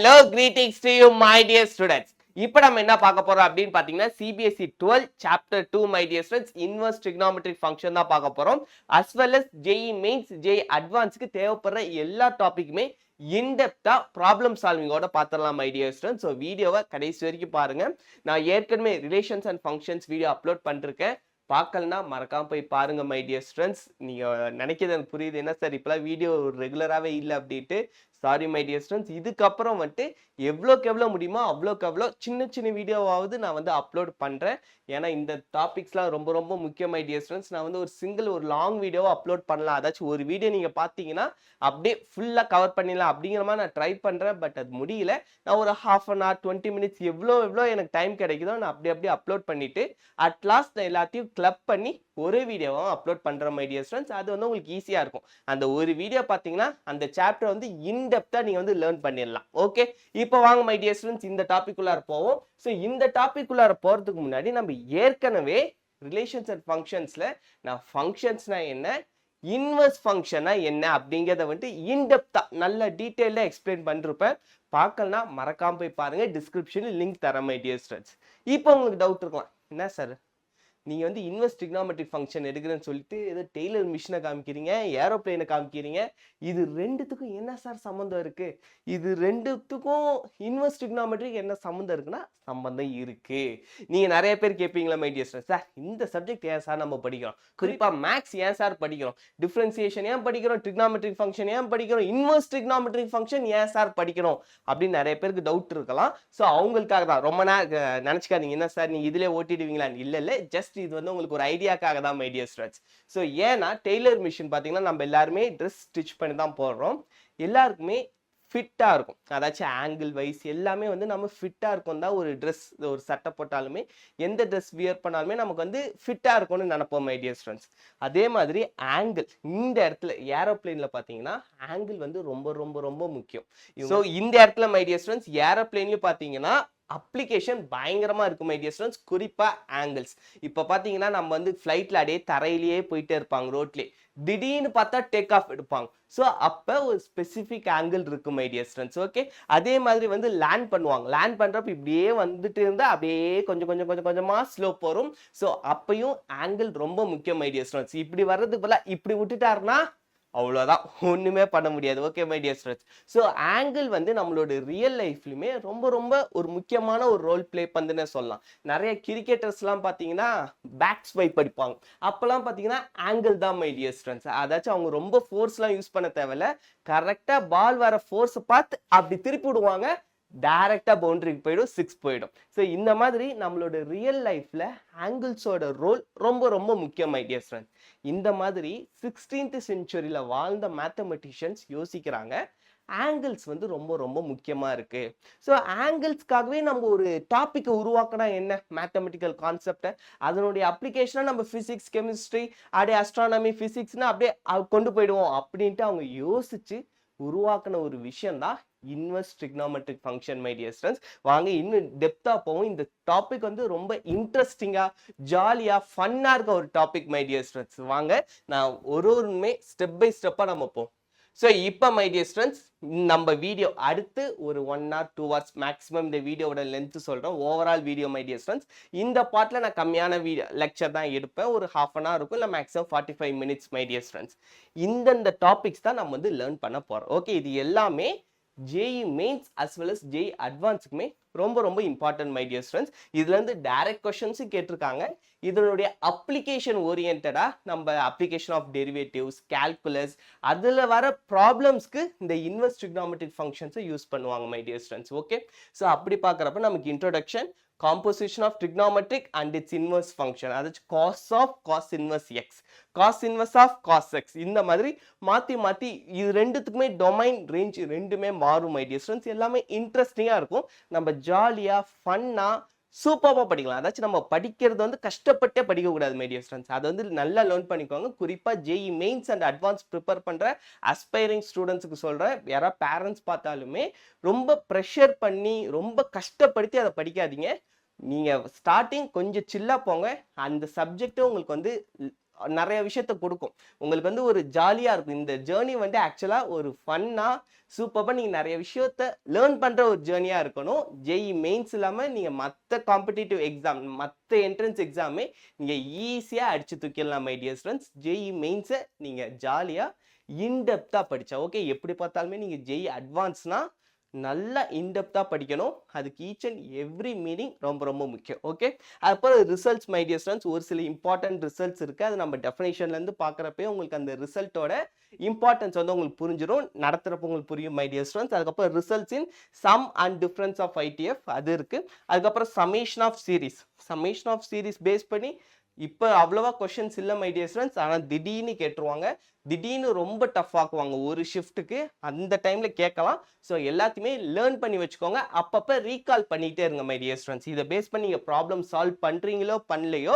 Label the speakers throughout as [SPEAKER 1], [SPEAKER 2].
[SPEAKER 1] Hello, greetings to you, my dear students. இப்போ நம்ம என்ன பார்க்க போறோம் அப்படின்னு பாத்தீங்கன்னா CBSE 12 chapter 2 my dear students inverse trigonometric function தான் பார்க்க போறோம் as well as JEE mains JEE advancedக்கு தேவைப்படுற எல்லா டாபிக்குமே இன்டெப்தா ப்ராப்ளம் சால்விங்கோட பார்த்துடலாம் my dear students. ஸோ வீடியோவை கடைசி வரைக்கும் பாருங்க. நான் ஏற்கனவே relations and functions video upload பண்ணிருக்கேன். பார்க்கலனா மறக்காம போய் பாருங்க மை டியர் ஸ்டூடெண்ட்ஸ். நீங்க நினைக்கிறது எனக்கு புரியுது, என்ன சார் இப்பெல்லாம் வீடியோ ரெகுலராகவே இல்லை அப்படின்ட்டு. சாரி மை டியர் ஸ்டூடெண்ட்ஸ், இதுக்கப்புறம் வந்துட்டு எவ்வளோக்கு எவ்வளோ முடியுமோ அவ்வளோக்கு எவ்வளோ சின்ன சின்ன வீடியோவாவது நான் வந்து அப்லோட் பண்ணுறேன். ஏன்னா இந்த டாபிக்ஸ்லாம் ரொம்ப ரொம்ப முக்கியம் மை டியர் ஸ்டூடெண்ட்ஸ். நான் வந்து ஒரு லாங் வீடியோவை அப்லோட் பண்ணலாம். அதாச்சும் ஒரு வீடியோ நீங்கள் பார்த்தீங்கன்னா அப்படியே ஃபுல்லாக கவர் பண்ணிடலாம் அப்படிங்கிற மாதிரி நான் ட்ரை பண்ணுறேன். பட் அது முடியல. நான் ஒரு half an hour 20 minutes எவ்வளோ எனக்கு டைம் கிடைக்குதோ நான் அப்படியே அப்லோட் பண்ணிவிட்டு அட் லாஸ்ட் நான் எல்லாத்தையும் கிளப் பண்ணி ஒரு வீடியோவும் அப்லோட் பண்ணுறேன் மை டியர் ஸ்டூடெண்ட்ஸ். அது வந்து உங்களுக்கு ஈஸியாக இருக்கும். அந்த ஒரு வீடியோ பார்த்தீங்கன்னா அந்த சாப்டர் வந்து இன்டெப்த்தாக நீங்கள் வந்து லேர்ன் பண்ணிடலாம். ஓகே, இப்போ வாங்க மை டியர் ஸ்டூடெண்ட்ஸ் இந்த டாபிக் உள்ளார போவோம். ஸோ இந்த டாபிக் உள்ளார போகிறதுக்கு முன்னாடி நம்ம ஏற்கனவே ரிலேஷன்ஸ் அண்ட் ஃபங்க்ஷன்ஸில் நான் ஃபங்க்ஷன்ஸ்னா என்ன, இன்வர்ஸ் ஃபங்க்ஷனா என்ன அப்படிங்கிறத வந்துட்டு இன்டெப்த்தாக நல்ல டீட்டெயிலாக எக்ஸ்பிளைன் பண்ணிருப்பேன். பார்க்கலனா மறக்காம போய் பாருங்க, டிஸ்கிரிப்ஷனில் லிங்க் தரேன் மை டியர் ஸ்டூடெண்ட்ஸ். இப்போ உங்களுக்கு டவுட் இருக்கலாம், என்ன சார் நீங்கள் வந்து இன்வெர்ஸ் ட்ரிக்னாமெட்ரிக் ஃபங்க்ஷன் எடுக்கிறேன்னு சொல்லிட்டு ஏதோ டெய்லர் மிஷினை காமிக்கிறீங்க, ஏரோப்ளேனை காமிக்கிறீங்க, இது ரெண்டுத்துக்கும் என்ன சார் சம்மந்தம் இருக்கு? இது ரெண்டுத்துக்கும் இன்வெர்ஸ் ட்ரிக்னாமெட்ரிக் என்ன சம்மந்தம் இருக்குன்னா சம்பந்தம் இருக்கு. நீங்க நிறைய பேர் கேட்பீங்களா மை டியர் ஸ்டூடெண்ட்ஸ், சார் இந்த சப்ஜெக்ட் ஏன் சார் நம்ம படிக்கிறோம், குறிப்பா மேக்ஸ் ஏன் சார் படிக்கிறோம், டிஃபரன்சியேஷன் ஏன் படிக்கிறோம், ட்ரிக்னாமெட்ரிக் ஃபங்க்ஷன் ஏன் படிக்கிறோம், இன்வெர்ஸ் ட்ரிக்னாமெட்ரிக் ஃபங்க்ஷன் ஏன் சார் படிக்கிறோம் அப்படின்னு நிறைய பேருக்கு டவுட் இருக்கலாம். ஸோ அவங்களுக்காக தான். ரொம்ப நினைச்சுக்காதீங்க என்ன சார் நீங்க இதுல ஓட்டிடுவீங்களான்னு. இல்ல ஜஸ்ட் இது வந்து உங்களுக்கு ஒரு ஐடியாக்காக தான் மை டியர் ஸ்டூடெண்ட்ஸ். ஸோ ஏன்னா டெய்லர் மிஷின் பார்த்தீங்கன்னா நம்ம எல்லாருமே ட்ரெஸ் ஸ்டிச் பண்ணி தான் போடுறோம். எல்லாருக்குமே ஃபிட்டாக இருக்கும். அதாச்சும் ஆங்கிள் வைஸ் எல்லாமே வந்து நம்ம ஃபிட்டாக இருக்கும் தான். ஒரு ட்ரெஸ் ஒரு சட்டை போட்டாலுமே எந்த ட்ரெஸ் வியர் பண்ணாலுமே நமக்கு வந்து ஃபிட்டாக இருக்கும்னு நினைப்போம் மை டியர் ஸ்டூடெண்ட்ஸ். அதே மாதிரி ஆங்கிள் இந்த இடத்துல ஏரோப்ளேனில் பார்த்தீங்கன்னா ஆங்கிள் வந்து ரொம்ப ரொம்ப ரொம்ப முக்கியம். ஸோ இந்த இடத்துல மை டியர் ஸ்டூடெண்ட்ஸ் ஏரோப்ளேன்லையும் பார்த்தீங்கன்னா அப்ளிகேஷன் பயங்கரமா இருக்கும் மை டியர் ஸ்டூடெண்ட்ஸ். குறிப்பா ஆங்கிள்ஸ். இப்ப பாத்தீங்கன்னா நம்ம வந்து ஃபிளைட்ல அப்படியே தரையிலேயே போயிட்டே இருப்பாங்க ரோட்லேயே, திடீர்னு பார்த்தா டேக் ஆஃப் எடுப்பாங்க. ஸோ அப்போ ஒரு ஸ்பெசிஃபிக் ஆங்கிள் இருக்கு மை டியர் ஸ்டூடெண்ட்ஸ். ஓகே, அதே மாதிரி வந்து லேண்ட் பண்ணுவாங்க. லேண்ட் பண்றப்ப இப்படியே வந்துட்டு இருந்தா அப்படியே கொஞ்சமா ஸ்லோப் வரும். ஸோ அப்பயும் ஆங்கிள் ரொம்ப முக்கியம் மை டியர் ஸ்டூடெண்ட்ஸ். இப்படி வர்றதுக்கு பதிலா இப்படி விட்டுட்டாருன்னா அவ்வளோதான், ஒன்றுமே பண்ண முடியாது. Okay my dear students. So angle வந்து நம்மளோட ரியல் லைஃப்லையுமே ரொம்ப ரொம்ப ஒரு முக்கியமான ஒரு ரோல் பிளே பண்ணுன்னு சொல்லலாம். நிறைய கிரிக்கெட்டர்ஸ்லாம் பார்த்தீங்கன்னா பேக் ஸ்வைப் அடிப்பாங்க. அப்போல்லாம் பார்த்தீங்கன்னா ஆங்கிள் தான் மை டியர் ஸ்டூடெண்ட்ஸ். அதாச்சும் அவங்க ரொம்ப ஃபோர்ஸ்லாம் யூஸ் பண்ண தேவையில்ல, கரெக்டாக பால் வர ஃபோர்ஸை பார்த்து அப்படி திருப்பி விடுவாங்க, டைரக்டா பவுண்டரிக்கு போயிடும், 6 போயிடும். ஸோ இந்த மாதிரி நம்மளோட ரியல் லைஃப்ல ஆங்கிள்ஸோட ரோல் ரொம்ப ரொம்ப முக்கியம் மை டியர் ஃப்ரெண்ட்ஸ். இந்த மாதிரி 16th செஞ்சுரியில வாழ்ந்த மேத்தமெட்டிஷியன்ஸ் யோசிக்கிறாங்க ஆங்கிள்ஸ் வந்து ரொம்ப ரொம்ப முக்கியமா இருக்கு. ஸோ ஆங்கிள்ஸ்க்காகவே நம்ம ஒரு டாபிக்கை உருவாக்கினா என்ன, மேத்தமெட்டிக்கல் கான்செப்டை அதனுடைய அப்ளிகேஷனா நம்ம பிசிக்ஸ் கெமிஸ்ட்ரி அப்படியே அஸ்ட்ரானமி பிசிக்ஸ்னா அப்படியே கொண்டு போயிடுவோம் அப்படின்ட்டு அவங்க யோசிச்சு உருவாக்கின ஒரு விஷயம் தான் inverse trigonometric function my dear students. வாங்க இன்னும் டெப்தா போவோம். இந்த டாபிக் வந்து ரொம்ப இன்ட்ரெஸ்டிங்கா ஜாலியா ஃபன்னா இருக்க ஒரு டாபிக் மை டியர் ஸ்டூடெண்ட்ஸ். வாங்க நான் ஒருமே ஸ்டெப் பை ஸ்டெப்பா நம்ம போவோம். ஸோ இப்போ மை டியர் ஸ்டூடெண்ட்ஸ் நம்ம வீடியோ அடுத்து ஒரு 1 or 2 hours மேக்ஸிமம் இந்த வீடியோவோட லென்த் சொல்கிறோம். Overall video my dear students. இந்த பார்ட்டில் நான் கம்மியான லெக்சர் தான் எடுப்பேன். ஒரு half an hour இருக்கும், இல்லை maximum 45 minutes my dear students. இந்தந்த டாபிக்ஸ் தான் நம்ம வந்து லேர்ன் பண்ண போகிறோம். ஓகே, இது எல்லாமே JEE mains as well as JEE அட்வான்ஸுக்குமே ரொம்ப ரொம்ப இம்பார்ட்டன்ட் மை டியர் ஸ்டூடெண்ட்ஸ். இதுல இருந்து டைரக்ட் கொஸ்டின்ஸும் கேட்டிருக்காங்க. இதனுடைய அப்ளிகேஷன் ஓரியன்டா நம்ம அப்ளிகேஷன் ஆஃப் டெரிவேட்டிவ்ஸ், கால்குலஸ், அதுல வர ப்ராப்ளம்ஸ்க்கு இந்த இன்வெர்ஸ் ட்ரிக்னாமெட்ரிக் ஃபங்க்ஷன்ஸை யூஸ் பண்ணுவாங்க my dear students. Okay, so அப்படி பார்க்குறப்ப நமக்கு introduction, composition of trigonometric and its inverse function, அதாவது cos of cos inverse x, cos inverse of cos x, இந்த மாதிரி மாத்தி இது ரெண்டுத்துக்குமே டொமைன் ரேஞ்ச் ரெண்டுமே மாறும் மை டியர் ஸ்டூடெண்ட்ஸ். எல்லாமே இன்ட்ரெஸ்டிங்கா இருக்கும். நம்ம ஜாலியா ஃபன்னா சூப்பராக படிக்கலாம். அதாச்சும் நம்ம படிக்கிறது வந்து கஷ்டப்பட்டே படிக்கக்கூடாது மை டியர் ஸ்டூடெண்ட்ஸ். அதை வந்து நல்லா லேர்ன் பண்ணிக்கோங்க. குறிப்பாக JEE mains and advance prepare பண்ணுற அஸ்பைரிங் ஸ்டூடெண்ட்ஸுக்கு சொல்கிறேன், யாராவது பேரண்ட்ஸ் பார்த்தாலுமே ரொம்ப ப்ரெஷர் பண்ணி ரொம்ப கஷ்டப்படுத்தி அதை படிக்காதீங்க. நீங்கள் ஸ்டார்டிங் கொஞ்சம் சில்லாக போங்க. அந்த சப்ஜெக்டை உங்களுக்கு வந்து நிறைய விஷயத்த கொடுக்கும். உங்களுக்கு வந்து ஒரு ஜாலியா இருக்கும். இந்த ஜேர்னி வந்து ஆக்சுவலா ஒரு ஃபன்னா சூப்பரா நீங்க நிறைய விஷயத்த லேர்ன் பண்ற ஒரு ஜேர்னியா இருக்கணும். ஜேஇ மெயின்ஸ் இல்லாம நீங்க மத்த காம்படிட்டிவ் எக்ஸாம், மத்த என்ட்ரன்ஸ் எக்ஸாமே நீங்க ஈஸியா அடிச்சு தூக்கிடலாம் மை டியர் ஸ்டூடண்ட்ஸ். ஜேஇ மெயின்ஸை நீங்க ஜாலியா இன்டெப்தா படிச்சா ஓகே. எப்படி பார்த்தாலுமே நீங்க ஜேஇ அட்வான்ஸ்னா நல்லா இன்டெப்தா படிக்கணும். அதுக்கு ஈச் அண்ட் எவ்ரி மீனிங் ரொம்ப ரொம்ப முக்கியம். ஓகே, அதுக்கப்புறம் ரிசல்ட்ஸ் மை டியர் ஸ்டூடண்ட்ஸ். ஒரு சில இம்பார்ட்டன்ட் ரிசல்ட்ஸ் இருக்கு. அது நம்ம டெஃபினேஷன்ல இருந்து பார்க்குறப்பே உங்களுக்கு அந்த ரிசல்ட்டோட இம்பார்ட்டன்ஸ் வந்து உங்களுக்கு புரிஞ்சிடும். நடத்துறப்ப உங்களுக்கு புரியும் மை டியர் ஸ்டூடண்ட்ஸ். அதுக்கப்புறம் results in sum and difference of ITF அது இருக்கு. அதுக்கப்புறம் சமேஷன் ஆஃப் சீரிஸ் பேஸ் பண்ணி இப்போ அவ்வளவா கொஸ்டின்ஸ் இல்லை மை டியர் ஸ்டூடண்ட்ஸ். ஆனால் திடீர்னு கேட்டுருவாங்க, திடீர்னு ரொம்ப டஃப் ஆக்குவாங்க ஒரு ஷிஃப்ட்டுக்கு, அந்த டைம்ல கேட்கலாம். ஸோ எல்லாத்தையுமே லேர்ன் பண்ணி வச்சுக்கோங்க. அப்பப்போ ரீகால் பண்ணிட்டே இருங்க மை டியர் ஸ்டூடண்ட்ஸ். இதை பேஸ் பண்ணி நீங்கள் ப்ராப்ளம் சால்வ் பண்ணுறீங்களோ பண்ணலையோ,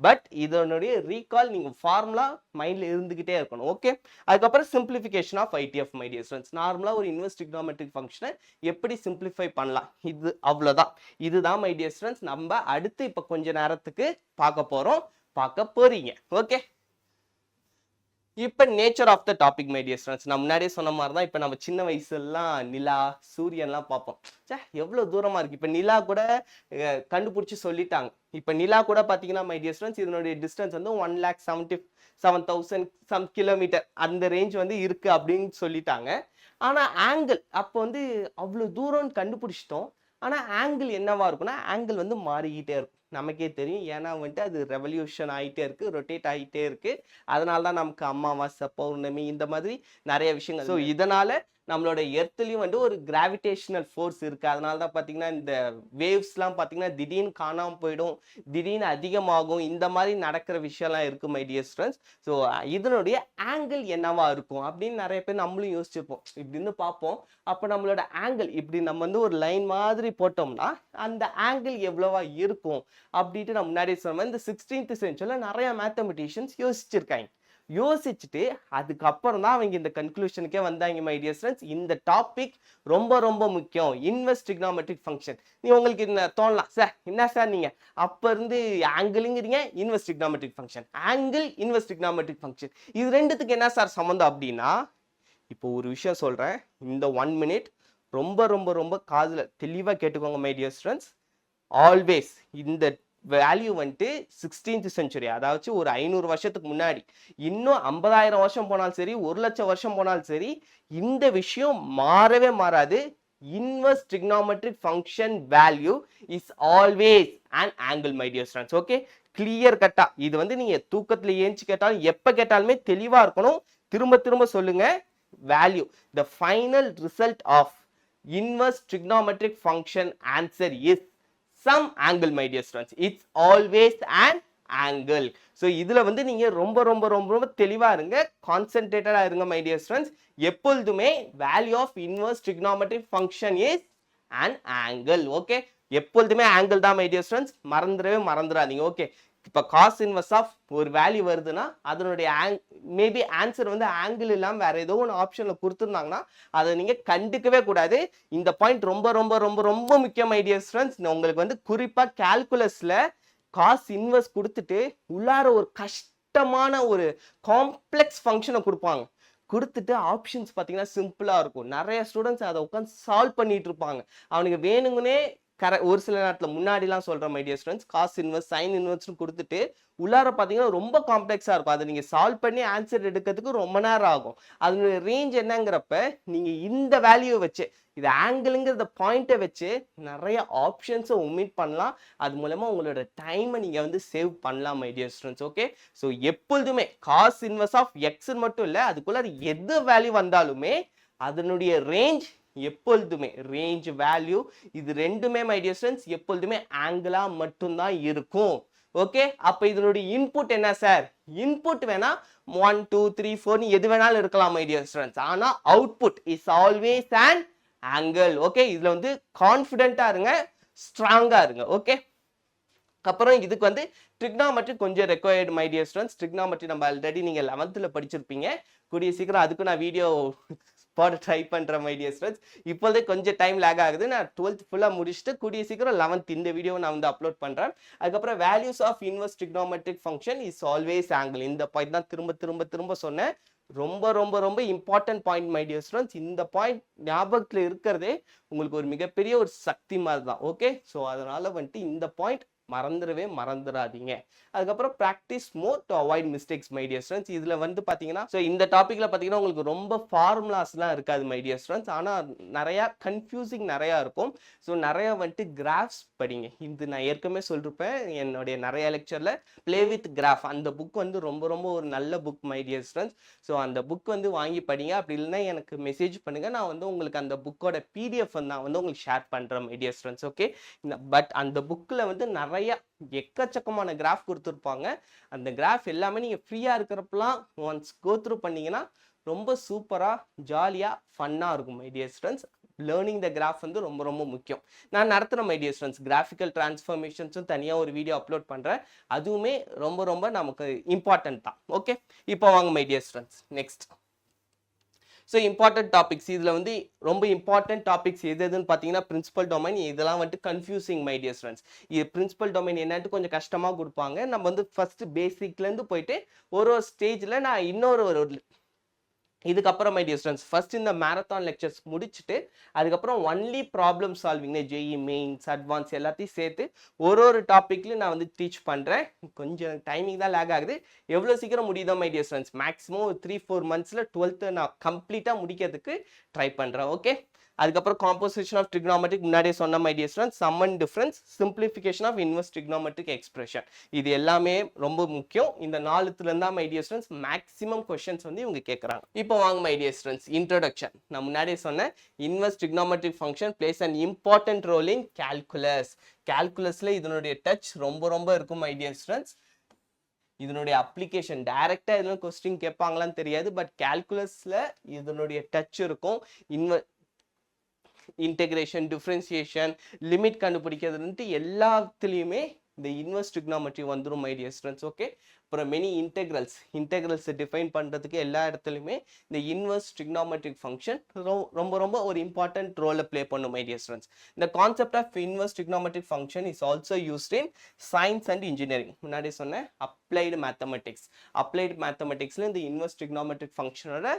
[SPEAKER 1] பட் இதனுடைய ரீகால் நீங்கள் ஃபார்முலா மைண்டில் இருந்துகிட்டே இருக்கணும். ஓகே, அதுக்கப்புறம் simplification of ITF my dear students. நார்மலாக ஒரு இன்வெர்ஸ் ட்ரிகோனோமெட்ரிக் ஃபங்க்ஷனை எப்படி சிம்பிளிஃபை பண்ணலாம், இது அவ்வளோதான். இதுதான் மை டியர் ஸ்டூடண்ட்ஸ் நம்ம அடுத்து இப்போ கொஞ்ச நேரத்துக்கு பார்க்க போறீங்க. ஓகே, இப்ப nature of the topic my dear students. நான் முன்னாடியே சொன்ன மாதிரி தான். இப்ப நம்ம சின்ன வயசுலாம் நிலா சூரியன்லாம் பார்ப்போம். எவ்வளவு தூரமா இருக்கு. இப்ப நிலா கூட கண்டுபிடிச்சு சொல்லிட்டாங்க. இப்ப நிலா கூட பாத்தீங்கன்னா மை டியர் ஸ்டூடண்ட்ஸ் இதனுடைய டிஸ்டன்ஸ் வந்து 1,77,000 சம் கிலோமீட்டர் அந்த ரேஞ்ச் வந்து இருக்கு அப்படின்னு சொல்லிட்டாங்க. ஆனா ஆங்கிள் அப்போ வந்து அவ்வளவு தூரம் கண்டுபிடிச்சிட்டோம். ஆனா ஆங்கிள் என்னவா இருக்கும்னா ஆங்கிள் வந்து மாறிக்கிட்டே இருக்கும். நமக்கே தெரியும். ஏன்னா வந்துட்டு அது ரெவல்யூஷன் ஆகிட்டே இருக்கு, ரொட்டேட் ஆகிட்டே இருக்கு. அதனால தான் நமக்கு அமாவாசை, பௌர்ணமி இந்த மாதிரி நிறைய விஷயங்கள். ஸோ இதனால நம்மளோட எர்த்லயும் வந்து ஒரு கிராவிடேஷனல் ஃபோர்ஸ் இருக்கு. அதனால தான் பார்த்தீங்கன்னா இந்த வேவ்ஸ்லாம் பார்த்தீங்கன்னா திடீர்னு காணாமல் போயிடும், திடீர்னு அதிகமாகும். இந்த மாதிரி நடக்கிற விஷயம்லாம் இருக்கு மை டியர் ஸ்டூடண்ட்ஸ். ஸோ இதனுடைய ஆங்கிள் என்னவா இருக்கும் அப்படின்னு நிறைய பேர் நம்மளும் யோசிச்சிருப்போம். இப்படின்னு பார்ப்போம். அப்போ நம்மளோட ஆங்கிள் இப்படி நம்ம வந்து ஒரு லைன் மாதிரி போட்டோம்னா அந்த ஆங்கிள் எவ்வளவா இருக்கும் அப்படின்ட்டு நான் முன்னாடியே சொன்ன இந்த 16th செஞ்சுரியில நிறைய மேத்தமெட்டிஷியன்ஸ் யோசிச்சுட்டு அதுக்கப்புறம் தான் அவங்க இந்த கன்க்ளூஷனுக்கே வந்தாங்க மை டியர் ஸ்டூடண்ட்ஸ். இந்த டாபிக் ரொம்ப ரொம்ப முக்கியம். Inverse trigonometric function. உங்களுக்கு தோணலாம், சார் என்ன சார் நீங்க அப்ப இருந்து ஆங்கிள்ங்கிறீங்க, inverse trigonometric function, angle inverse trigonometric function, இது ரெண்டுத்துக்கு என்ன சார் சம்பந்தம் அப்படின்னா, இப்போ ஒரு விஷயம் சொல்றேன். இந்த 1 minute ரொம்ப ரொம்ப ரொம்ப காதுல தெளிவா கேட்டுக்கோங்க மை டியர் ஸ்டூடண்ட்ஸ். ஆல்வேஸ் இந்த வேல்யூ வந்துட்டு 16th செஞ்சுரி, அதாவது ஒரு 500 வருஷத்துக்கு முன்னாடி, இன்னும் 50,000 வருஷம் போனாலும் சரி, 1,00,000 வருஷம் போனாலும் சரி, இந்த விஷயம் மாறவே மாறாது. Inverse trigonometric function value is always an angle my dear students. Okay, clear கட்டா இது வந்து நீங்க தூக்கத்துல ஏஞ்சி கேட்டாலும் எப்ப கேட்டாலுமே தெளிவா இருக்கணும். திரும்ப திரும்ப சொல்லுங்க. Value the final result of inverse trigonometric function answer is some angle my dear students. It's always an angle. So இதுல வந்து நீங்க ரொம்ப ரொம்ப ரொம்ப ரொம்ப தெளிவா இருங்க, கான்சென்ட்ரேட்டடா இருங்க my dear students. எப்பொழுதுமே value of inverse trigonometric function is an angle. Okay, எப்பொழுதுமே ஆங்கிள் தான் my dear students. மறந்துடாதீங்க. ஓகே, இப்போ காஸ் இன்வெர்ஸ் ஆஃப் ஒரு வேல்யூ வருதுன்னா அதனுடைய மேபி ஆன்சர் வந்து ஆங்கிள் இல்லாமல் வேற ஏதோ ஒன்று ஆப்ஷன்ல கொடுத்துருந்தாங்கன்னா அதை நீங்க கண்டுக்கவே கூடாது. இந்த பாயிண்ட் ரொம்ப ரொம்ப ரொம்ப ரொம்ப முக்கியம் மை டியர் ஸ்டூடண்ட்ஸ். உங்களுக்கு வந்து குறிப்பா கால்குலஸ்ல காஸ் இன்வெர்ஸ் கொடுத்துட்டு உள்ளார ஒரு கஷ்டமான ஒரு காம்ப்ளெக்ஸ் ஃபங்க்ஷனை கொடுத்துட்டு ஆப்ஷன்ஸ் பார்த்தீங்கன்னா சிம்பிளா இருக்கும். நிறைய ஸ்டூடெண்ட்ஸ் அதை உட்காந்து சால்வ் பண்ணிட்டு இருப்பாங்க. அவனுக்கு வேணுங்கன்னே ஒரு சில நேரத்தில் முன்னாடிலாம் சொல்கிறேன் my dear students, cos inverse sine இன்வெர்ஸ்னு கொடுத்துட்டு உள்ளார பார்த்தீங்கன்னா ரொம்ப காம்ப்ளெக்ஸாக இருக்கும். அதை நீங்கள் சால்வ் பண்ணி ஆன்சர் எடுக்கிறதுக்கு ரொம்ப நேரம் ஆகும். அதனுடைய ரேஞ்ச் என்னங்கிறப்ப நீங்கள் இந்த வேல்யூவை வச்சு, இது ஆங்கிளுங்கிற பாயிண்ட்டை வச்சு நிறைய ஆப்ஷன்ஸை ஒமிட் பண்ணலாம். அது மூலமாக உங்களோட டைமை நீங்கள் வந்து சேவ் பண்ணலாம் my dear students. Okay, so எப்பொழுதுமே காஸ் இன்வெர்ஸ் ஆஃப் எக்ஸ்ன்னு மட்டும் இல்லை, அதுக்குள்ள அது எது வேல்யூ வந்தாலுமே அதனுடைய ரேஞ்ச் எப்பொழுதுமே ரேஞ்ச் வேல்யூ இது ரெண்டுமே மை டியர் ஸ்டூடெண்ட்ஸ் எப்பொழுதுமே ஆங்கிளா மட்டும்தான் இருக்கும். ஓகே, அப்ப இதனுடைய இன்புட் என்ன சார்? இன்புட் வேணா 1 2 3 4 எது வேணாலும் இருக்கலாம் மை டியர் ஸ்டூடெண்ட்ஸ். ஆனா output is always an angle. Okay, இதுல வந்து கான்ஃபிடென்ட்டா இருங்க, ஸ்ட்ராங்கா இருங்க. ஓகே, அப்புறம் இதுக்கு வந்து ட்ரிக்னாமெட்ரி கொஞ்சம் required my dear students. Trigonometry நம்ம ஆல்ரெடி நீங்க 11th படிச்சிருப்பீங்க. கூடிய சீக்கிரம் அதுக்கு நான் வீடியோ போட ட்ரை பண்றேன் மை டியர் ஸ்டூடெண்ட்ஸ். இப்போதே கொஞ்சம் டைம் லேக் ஆகுது. நான் 12th ஃபுல்லா முடிச்சுட்டு கூடிய சீக்கிரம் 11th இந்த வீடியோவை நான் வந்து அப்லோட் பண்றேன். அதுக்கப்புறம் values of inverse trigonometric function is always angle. இந்த பாயிண்ட் தான் திரும்ப திரும்ப திரும்ப சொன்னேன். ரொம்ப ரொம்ப ரொம்ப important point my dear students. இந்த பாயிண்ட் ஞாபகத்துல இருக்கிறதே உங்களுக்கு ஒரு மிகப்பெரிய ஒரு சக்தி மாதிரி தான். ஓகே, ஸோ அதனால வந்துட்டு இந்த பாயிண்ட் மறந்துடாதீங்க. அதுக்கப்புறம் practice more to avoid mistakes my dear students. இதுல வந்து பாத்தீங்கன்னா இந்த டாபிக்ல பாத்தீங்கன்னா உங்களுக்கு ரொம்ப ஃபார்முலாஸ்லாம் இருக்காது மை டியர் ஸ்டூடெண்ட்ஸ். ஆனா நிறைய கன்ஃபியூசிங் நிறைய இருக்கும். ஸோ நிறைய வந்துட்டு கிராஃப்ஸ் படிங்க. இது நான் ஏற்கனவே சொல்லிருப்பேன் என்னுடைய நிறைய லெக்சர்ல. பிளே வித் கிராஃப் அந்த புக் வந்து ரொம்ப ரொம்ப ஒரு நல்ல book my dear students. So அந்த புக் வந்து வாங்கி படிங்க. அப்படி இல்லைன்னா எனக்கு மெசேஜ் பண்ணுங்க. நான் வந்து உங்களுக்கு அந்த புக்கோட PDF நான் வந்து உங்களுக்கு ஷேர் பண்றேன் my dear students. Okay, but அந்த புக்ல வந்து நிறைய எக்கச்சக்கமான கிராஃப் கொடுத்துருப்பாங்க. அந்த கிராஃப் எல்லாமே நீங்க ஃப்ரீயா இருக்கிறப்பலாம் ஒன்ஸ் கோ த்ரூ பண்ணீங்கன்னா ரொம்ப சூப்பரா ஜாலியா ஃபன்னா இருக்கும் my dear students. Learning the graph வந்து ரொம்ப ரொம்ப முக்கியம். நான் நடத்துறேன் மை டியர் ஸ்டூடெண்ட்ஸ். கிராஃபிக்கல் டிரான்ஸ்ஃபர்மேஷன்ஸும் தனியா ஒரு வீடியோ அப்லோட் பண்றேன். அதுவுமே ரொம்ப ரொம்ப நமக்கு இம்பார்ட்டன்ட் தான். ஓகே, இப்போ வாங்க my dear students next. So important topics இதில் வந்து ரொம்ப இம்பார்ட்டன்ட் டாபிக்ஸ் எதுன்னு பார்த்தீங்கன்னா பிரின்சிபல் டொமைன். இதெல்லாம் வந்துட்டு கன்ஃபியூசிங் மை டியர் ஸ்டூடெண்ட்ஸ். இது பிரின்சிபல் டொமைன் என்னன்ட்டு கொஞ்சம் கஷ்டமாக கொடுப்பாங்க. நம்ம வந்து ஃபர்ஸ்ட் பேசிக்லேருந்து போயிட்டு ஒரு ஸ்டேஜில் நான் இன்னொரு இதுக்கப்புறம் மை டியர் ஸ்டூடெண்ட்ஸ் ஃபர்ஸ்ட் இந்த மேரத்தான் லெக்சர்ஸ் முடிச்சுட்டு அதுக்கப்புறம் only problem solving JE mains advance எல்லாத்தையும் சேர்த்து ஒரு டாபிக்லையும் நான் வந்து டீச் பண்ணுறேன். கொஞ்சம் டைமிங் தான் லேக் ஆகுது. எவ்வளோ சீக்கிரம் முடியுதோ my dear students maximum 3-4 monthsல 12th நான் கம்ப்ளீட்டாக முடிக்கிறதுக்கு ட்ரை பண்ணுறேன். ஓகே, அதுக்கப்புறம் காம்போசிஷன் ஆஃப் ட்ரிகோனோமெட்ரிக் முன்னாடியே சொன்ன my dear students. Sum and difference, simplification of inverse trigonometric expression. இது எல்லாமே ரொம்ப முக்கியம். இந்த 4த்துல இருந்தா my dear students maximum questions வந்து இவங்க கேக்குறாங்க. இப்போ வாங்க மை டியர் ஸ்டூடெண்ட்ஸ் இன்ட்ரோடக்ஷன். நான் முன்னாடியே சொன்னேன் inverse trigonometric function plays an important role in calculus. கால்குலஸ்ல இதனுடைய டச் ரொம்ப ரொம்ப இருக்கும் மை டியர் ஸ்டூடெண்ட்ஸ். இதனுடைய அப்ளிகேஷன் டைரக்டா இதுல क्वेश्चन கேட்பாங்களான்னு தெரியாது. பட் கால்குலஸ்ல இதனுடைய டச் இருக்கும். இன்டெகிரேஷன், டிஃபரன்சியேஷன், லிமிட் கண்டுபிடிக்கிறதுன்ட்டு எல்லாத்துலேயுமே இந்த இன்வெர்ஸ் ட்ரிகோனோமெட்ரி வந்துடும் மை டியர் ஸ்டூடெண்ட்ஸ். ஓகே, அப்புறம் மெனி இன்டெகிரல்ஸ் டிஃபைன் பண்ணுறதுக்கு எல்லா இடத்துலையுமே இந்த இன்வெர்ஸ் ட்ரிகோனோமெட்ரிக் ஃபங்க்ஷன் ரொம்ப ரொம்ப ஒரு இம்பார்ட்டன்ட் ரோலை ப்ளே பண்ணும் மை டியர் ஸ்டூடெண்ட்ஸ். இந்த concept of inverse trigonometric function is also used in science and engineering. முன்னாடி சொன்னேன் அப்ளைடு மேத்தமெட்டிக்ஸ்ல இந்த இன்வெர்ஸ் ட்ரிகோனோமெட்ரிக் ஃபங்க்ஷனோட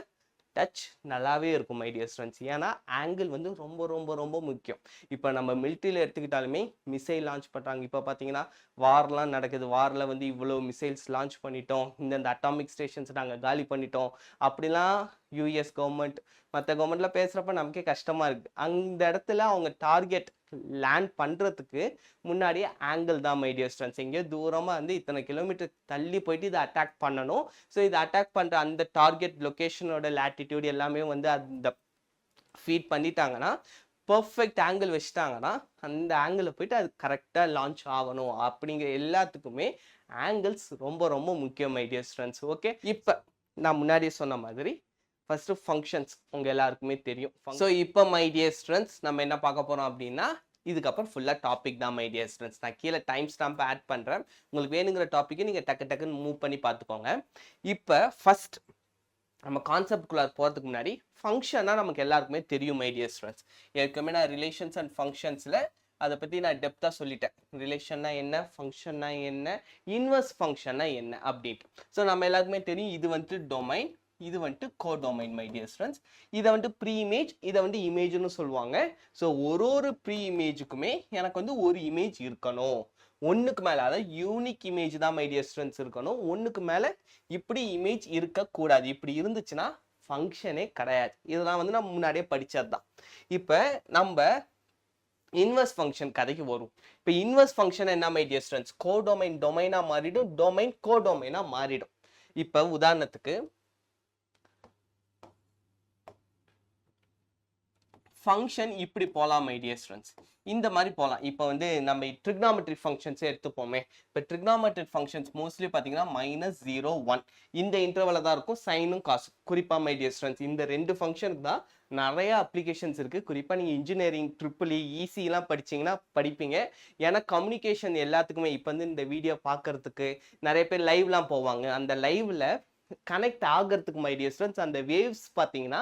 [SPEAKER 1] டச் நல்லாவே இருக்கும் மை டியர் ஸ்டூடெண்ட்ஸ். ஏன்னா ஆங்கிள் வந்து ரொம்ப ரொம்ப ரொம்ப முக்கியம். இப்போ நம்ம மிலிட்ரியில் எடுத்துக்கிட்டாலுமே மிசைல் லான்ச் பண்ணுறாங்க. இப்போ பார்த்தீங்கன்னா வார்லாம் நடக்குது. வாரில் வந்து இவ்வளோ மிசைல்ஸ் லான்ச் பண்ணிட்டோம், இந்த அட்டாமிக் ஸ்டேஷன்ஸ் நாங்கள் காலி பண்ணிட்டோம் அப்படிலாம் யூஎஸ் கவர்மெண்ட் மற்ற கவர்மெண்ட்லாம் பேசுகிறப்ப நமக்கே கஷ்டமாக இருக்குது. அந்த இடத்துல அவங்க டார்கெட் லேண்ட் பண்ணுறதுக்கு முன்னாடியே ஆங்கிள் தான் மை டியர் ஸ்டூடெண்ட்ஸ். எங்கேயோ தூரமாக வந்து இத்தனை கிலோமீட்டர் தள்ளி போயிட்டு இதை அட்டாக் பண்ணணும். ஸோ இதை அட்டாக் பண்ணுற அந்த டார்கெட் லொக்கேஷனோட லேட்டிடியூட் எல்லாமே வந்து அந்த ஃபீட் பண்ணிட்டாங்கன்னா பர்ஃபெக்ட் ஆங்கிள் வச்சுட்டாங்கன்னா அந்த ஆங்கிளில் போயிட்டு அது கரெக்டாக லான்ச் ஆகணும். அப்படிங்கிற எல்லாத்துக்குமே ஆங்கிள்ஸ் ரொம்ப ரொம்ப முக்கியம் மை டியர் ஸ்டூடெண்ட்ஸ். ஓகே, இப்போ நான் முன்னாடியே சொன்ன மாதிரி ஃபர்ஸ்ட் ஃபங்க்ஷன்ஸ் உங்க எல்லாருக்குமே தெரியும். ஸோ இப்போ மை டியர் ஸ்டூடெண்ட்ஸ் நம்ம என்ன பார்க்க போறோம் அப்படின்னா இதுக்கப்புறம் ஃபுல்லாக டாபிக் தான் மை டியர் ஸ்டூடெண்ட்ஸ். நான் கீழே டைம் ஸ்டாம்ப் ஆட் பண்ணுறேன். உங்களுக்கு வேணுங்கிற டாப்பிக்கை நீங்கள் டக்குன்னு மூவ் பண்ணி பார்த்துக்கோங்க. இப்போ ஃபர்ஸ்ட் நம்ம கான்செப்ட்குள்ளே போகிறதுக்கு முன்னாடி ஃபங்க்ஷனாக நமக்கு எல்லாருக்குமே தெரியும் மை டியர் ஸ்டூடெண்ட்ஸ். ஏற்கனவே நான் ரிலேஷன்ஸ் அண்ட் ஃபங்க்ஷன்ஸில் அதை பற்றி நான் டெப்த்தாக சொல்லிட்டேன். ரிலேஷன்னா என்ன, ஃபங்க்ஷன்னா என்ன, இன்வெர்ஸ் ஃபங்க்ஷன்னா என்ன அப்படின்ட்டு. ஸோ நம்ம எல்லாருக்குமே தெரியும் இது வந்துட்டு டொமைன், இது வந்துட்டு கோடொமைன் மை டியர் ஸ்டூடெண்ட்ஸ். இதை வந்துட்டு ப்ரீ இமேஜ், இதை வந்து இமேஜ்னு சொல்லுவாங்க. ஸோ ஒரு ப்ரீ இமேஜுக்குமே எனக்கு வந்து ஒரு இமேஜ் இருக்கணும். ஒன்றுக்கு மேலே அதாவது யூனிக் இமேஜ் தான் மை டியர் ஸ்டூடெண்ட்ஸ் இருக்கணும். ஒன்றுக்கு மேலே இப்படி இமேஜ் இருக்கக்கூடாது. இப்படி இருந்துச்சுன்னா ஃபங்க்ஷனே கிடையாது. இதெல்லாம் வந்து நம்ம முன்னாடியே படித்தது தான். இப்போ நம்ம இன்வெர்ஸ் ஃபங்க்ஷன் கதைக்கு வரும். இப்போ இன்வெர்ஸ் ஃபங்க்ஷன் என்ன மை டியர் ஸ்டூடெண்ட்ஸ், கோடொமைன் டொமைனாக மாறிடும், டொமைன் கோடொமைனாக மாறிடும். இப்போ உதாரணத்துக்கு ஃபங்க்ஷன் இப்படி போகலாம் மை டியர் ஸ்டூடெண்ட்ஸ். இந்த மாதிரி போகலாம். இப்போ வந்து நம்ம ட்ரிக்னாமெட்ரிக் ஃபங்க்ஷன்ஸே எடுத்துப்போமே. இப்போ ட்ரிக்னாமெட்ரிக் ஃபங்க்ஷன்ஸ் மோஸ்ட்லி பார்த்தீங்கன்னா -0, 1 இந்த இன்டர்வலில் தான் இருக்கும். சைனும் காசும் குறிப்பாக மை டியர் ஸ்டூடெண்ட்ஸ் இந்த ரெண்டு ஃபங்க்ஷனுக்கு தான் நிறைய அப்ளிகேஷன்ஸ் இருக்குது. குறிப்பாக நீங்கள் இன்ஜினியரிங் ட்ரிபிள் ஈஸிலாம் படிச்சிங்கன்னா படிப்பீங்க. ஏன்னா கம்யூனிகேஷன் எல்லாத்துக்குமே இப்போ வந்து இந்த வீடியோ பார்க்கறதுக்கு நிறைய பேர் லைவ்லாம் போவாங்க. அந்த லைவில் கனெக்ட் ஆகிறதுக்கு மை டியர் ஸ்டூடெண்ட்ஸ் அந்த வேவ்ஸ் பார்த்தீங்கன்னா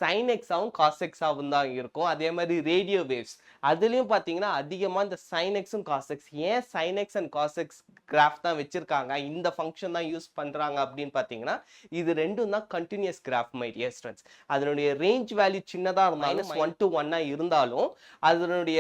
[SPEAKER 1] சைன் எக்ஸாவும் காஸ் எக்ஸாவும் தான் இருக்கும். அதே மாதிரி ரேடியோ வேவ்ஸ் அதுலயும் பாத்தீங்கன்னா அதிகமா இந்த சைன் எக்ஸும் காஸ் எக்ஸ், ஏன் sine x and cos x graph தான் வச்சிருக்காங்க, இந்த ஃபங்க்ஷன் தான் யூஸ் பண்றாங்க அப்படின்னு பாத்தீங்கன்னா இது ரெண்டும் தான் continuous graph my dear students. அதனுடைய ரேஞ்ச் வேல்யூ சின்னதா இருந்தாலும் 1 to 1 இருந்தாலும் அதனுடைய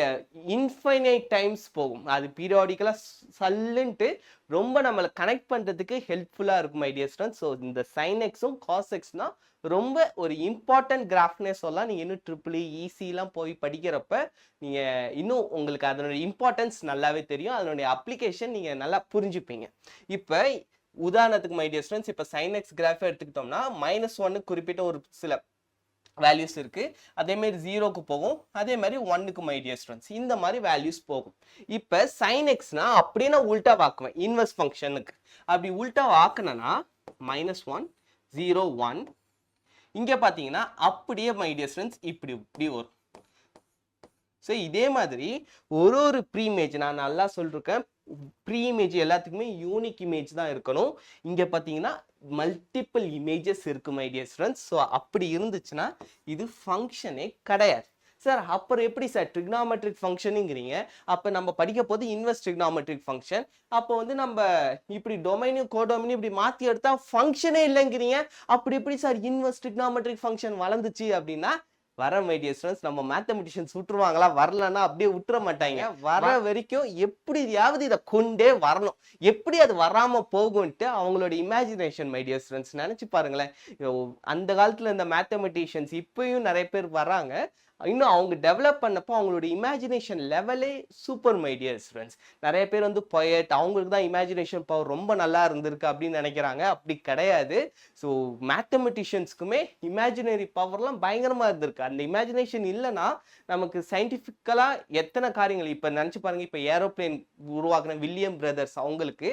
[SPEAKER 1] இன்ஃபைனைட் டைம்ஸ் போகும். அது பீரியாடிக்கலா சல்லுன்ட்டு ரொம்ப நம்மளை கனெக்ட் பண்றதுக்கு ஹெல்ப்ஃபுல்லா இருக்கும் மை டியர் ஸ்டூடெண்ட்ஸ். ஸோ இந்த சைன் எக்ஸும் காஸ் எக்ஸ்னா ரொம்ப ஒரு இம்பார்ட்டன்ட் கிராஃப்னே சொல்லலாம். நீங்க இன்னும் ட்ரிபிள் ஈஸிலாம் போய் படிக்கிறப்ப நீங்க இன்னும் உங்களுக்கு அதனுடைய இம்பார்ட்டன்ஸ் நல்லாவே தெரியும், அதனுடைய அப்ளிகேஷன் நீங்க நல்லா புரிஞ்சுப்பீங்க. இப்போ உதாரணத்துக்கு மை டியர் ஸ்டூடெண்ட்ஸ், இப்போ சைன் எக்ஸ் கிராஃப் எடுத்துக்கிட்டோம்னா -1 குறிப்பிட்ட ஒரு சில வேல்யூஸ் இருக்கு, அதே மாதிரி 0க்கு போகும், அதே மாதிரி 1க்கு மை டியர் ஸ்டூடெண்ட்ஸ் இந்த மாதிரி வேல்யூஸ் போகும். இப்போ சைன் எக்ஸ்னா அப்படியே நான் உல்டா வாக்குவேன் இன்வெர்ஸ் ஃபங்க்ஷனுக்கு. அப்படி உல்டா வாக்குனா -1 0 1 இங்க பாத்தீங்கன்னா அப்படியே மை டியர் ஸ்டூடெண்ட்ஸ் இப்படி இப்படி வரும். ஸோ இதே மாதிரி ஒரு ப்ரீ இமேஜ் நான் நல்லா சொல்லிருக்கேன், ப்ரீ இமேஜ் எல்லாத்துக்குமே யூனிக் இமேஜ் தான் இருக்கணும். இங்க பாத்தீங்கன்னா மல்டிபிள் இமேஜஸ் இருக்கு மை டியர் ஸ்டூடெண்ட்ஸ். ஸோ அப்படி இருந்துச்சுன்னா இது ஃபங்க்ஷனே கிடையாது. சார் அப்புறம் எப்படி சார் ட்ரிக்னாமெட்ரிக் ஃபங்க்ஷனுங்கிறீங்க, அப்போ நம்ம படிக்க போது இன்வெர்ஸ் ட்ரிக்னாமெட்ரிக் ஃபங்க்ஷன், அப்போ வந்து நம்ம இப்படி டொமைனையும் கோடொமைனையும் இப்படி மாற்றி எடுத்தா ஃபங்க்ஷனே இல்லைங்கிறீங்க, அப்படி எப்படி சார் இன்வெர்ஸ் ட்ரிக்னாமெட்ரிக் ஃபங்க்ஷன் வளர்ந்துச்சு அப்படின்னா வர மை டியர் ஸ்டூடெண்ட்ஸ் நம்ம மேத்தமெட்டிஷியன்ஸ் விட்டுருவாங்களா, வரலன்னா அப்படியே விட்டுற மாட்டாங்க. வர வரைக்கும் எப்படியாவது இதை கொண்டே வரணும், எப்படி அது வராம போகும்ட்டு அவங்களோட இமேஜினேஷன் மை டியர் ஸ்டூடெண்ட்ஸ் நினைச்சு பாருங்களேன். அந்த காலத்துல இந்த மேத்தமெட்டிஷியன்ஸ் இப்பயும் நிறைய பேர் வராங்க, இன்னும் அவங்க டெவலப் பண்ணப்போ அவங்களோட இமேஜினேஷன் லெவலே சூப்பர் மை டியர் ஸ்டூடெண்ட்ஸ். நிறைய பேர் வந்து பொயட், அவங்களுக்கு தான் இமேஜினேஷன் பவர் ரொம்ப நல்லா இருந்திருக்கு அப்படின்னு நினைக்கிறாங்க, அப்படி கிடையாது. ஸோ மேத்தமெட்டிஷியன்ஸ்க்குமே இமேஜினரி பவர்லாம் பயங்கரமா இருந்திருக்கு. அந்த இமேஜினேஷன் இல்லைன்னா நமக்கு சயின்டிஃபிக்கலா எத்தனை காரியங்கள் இப்போ நினைச்சு பாருங்க. இப்போ ஏரோப்ளேன் உருவாக்குன வில்லியம் பிரதர்ஸ் அவங்களுக்கு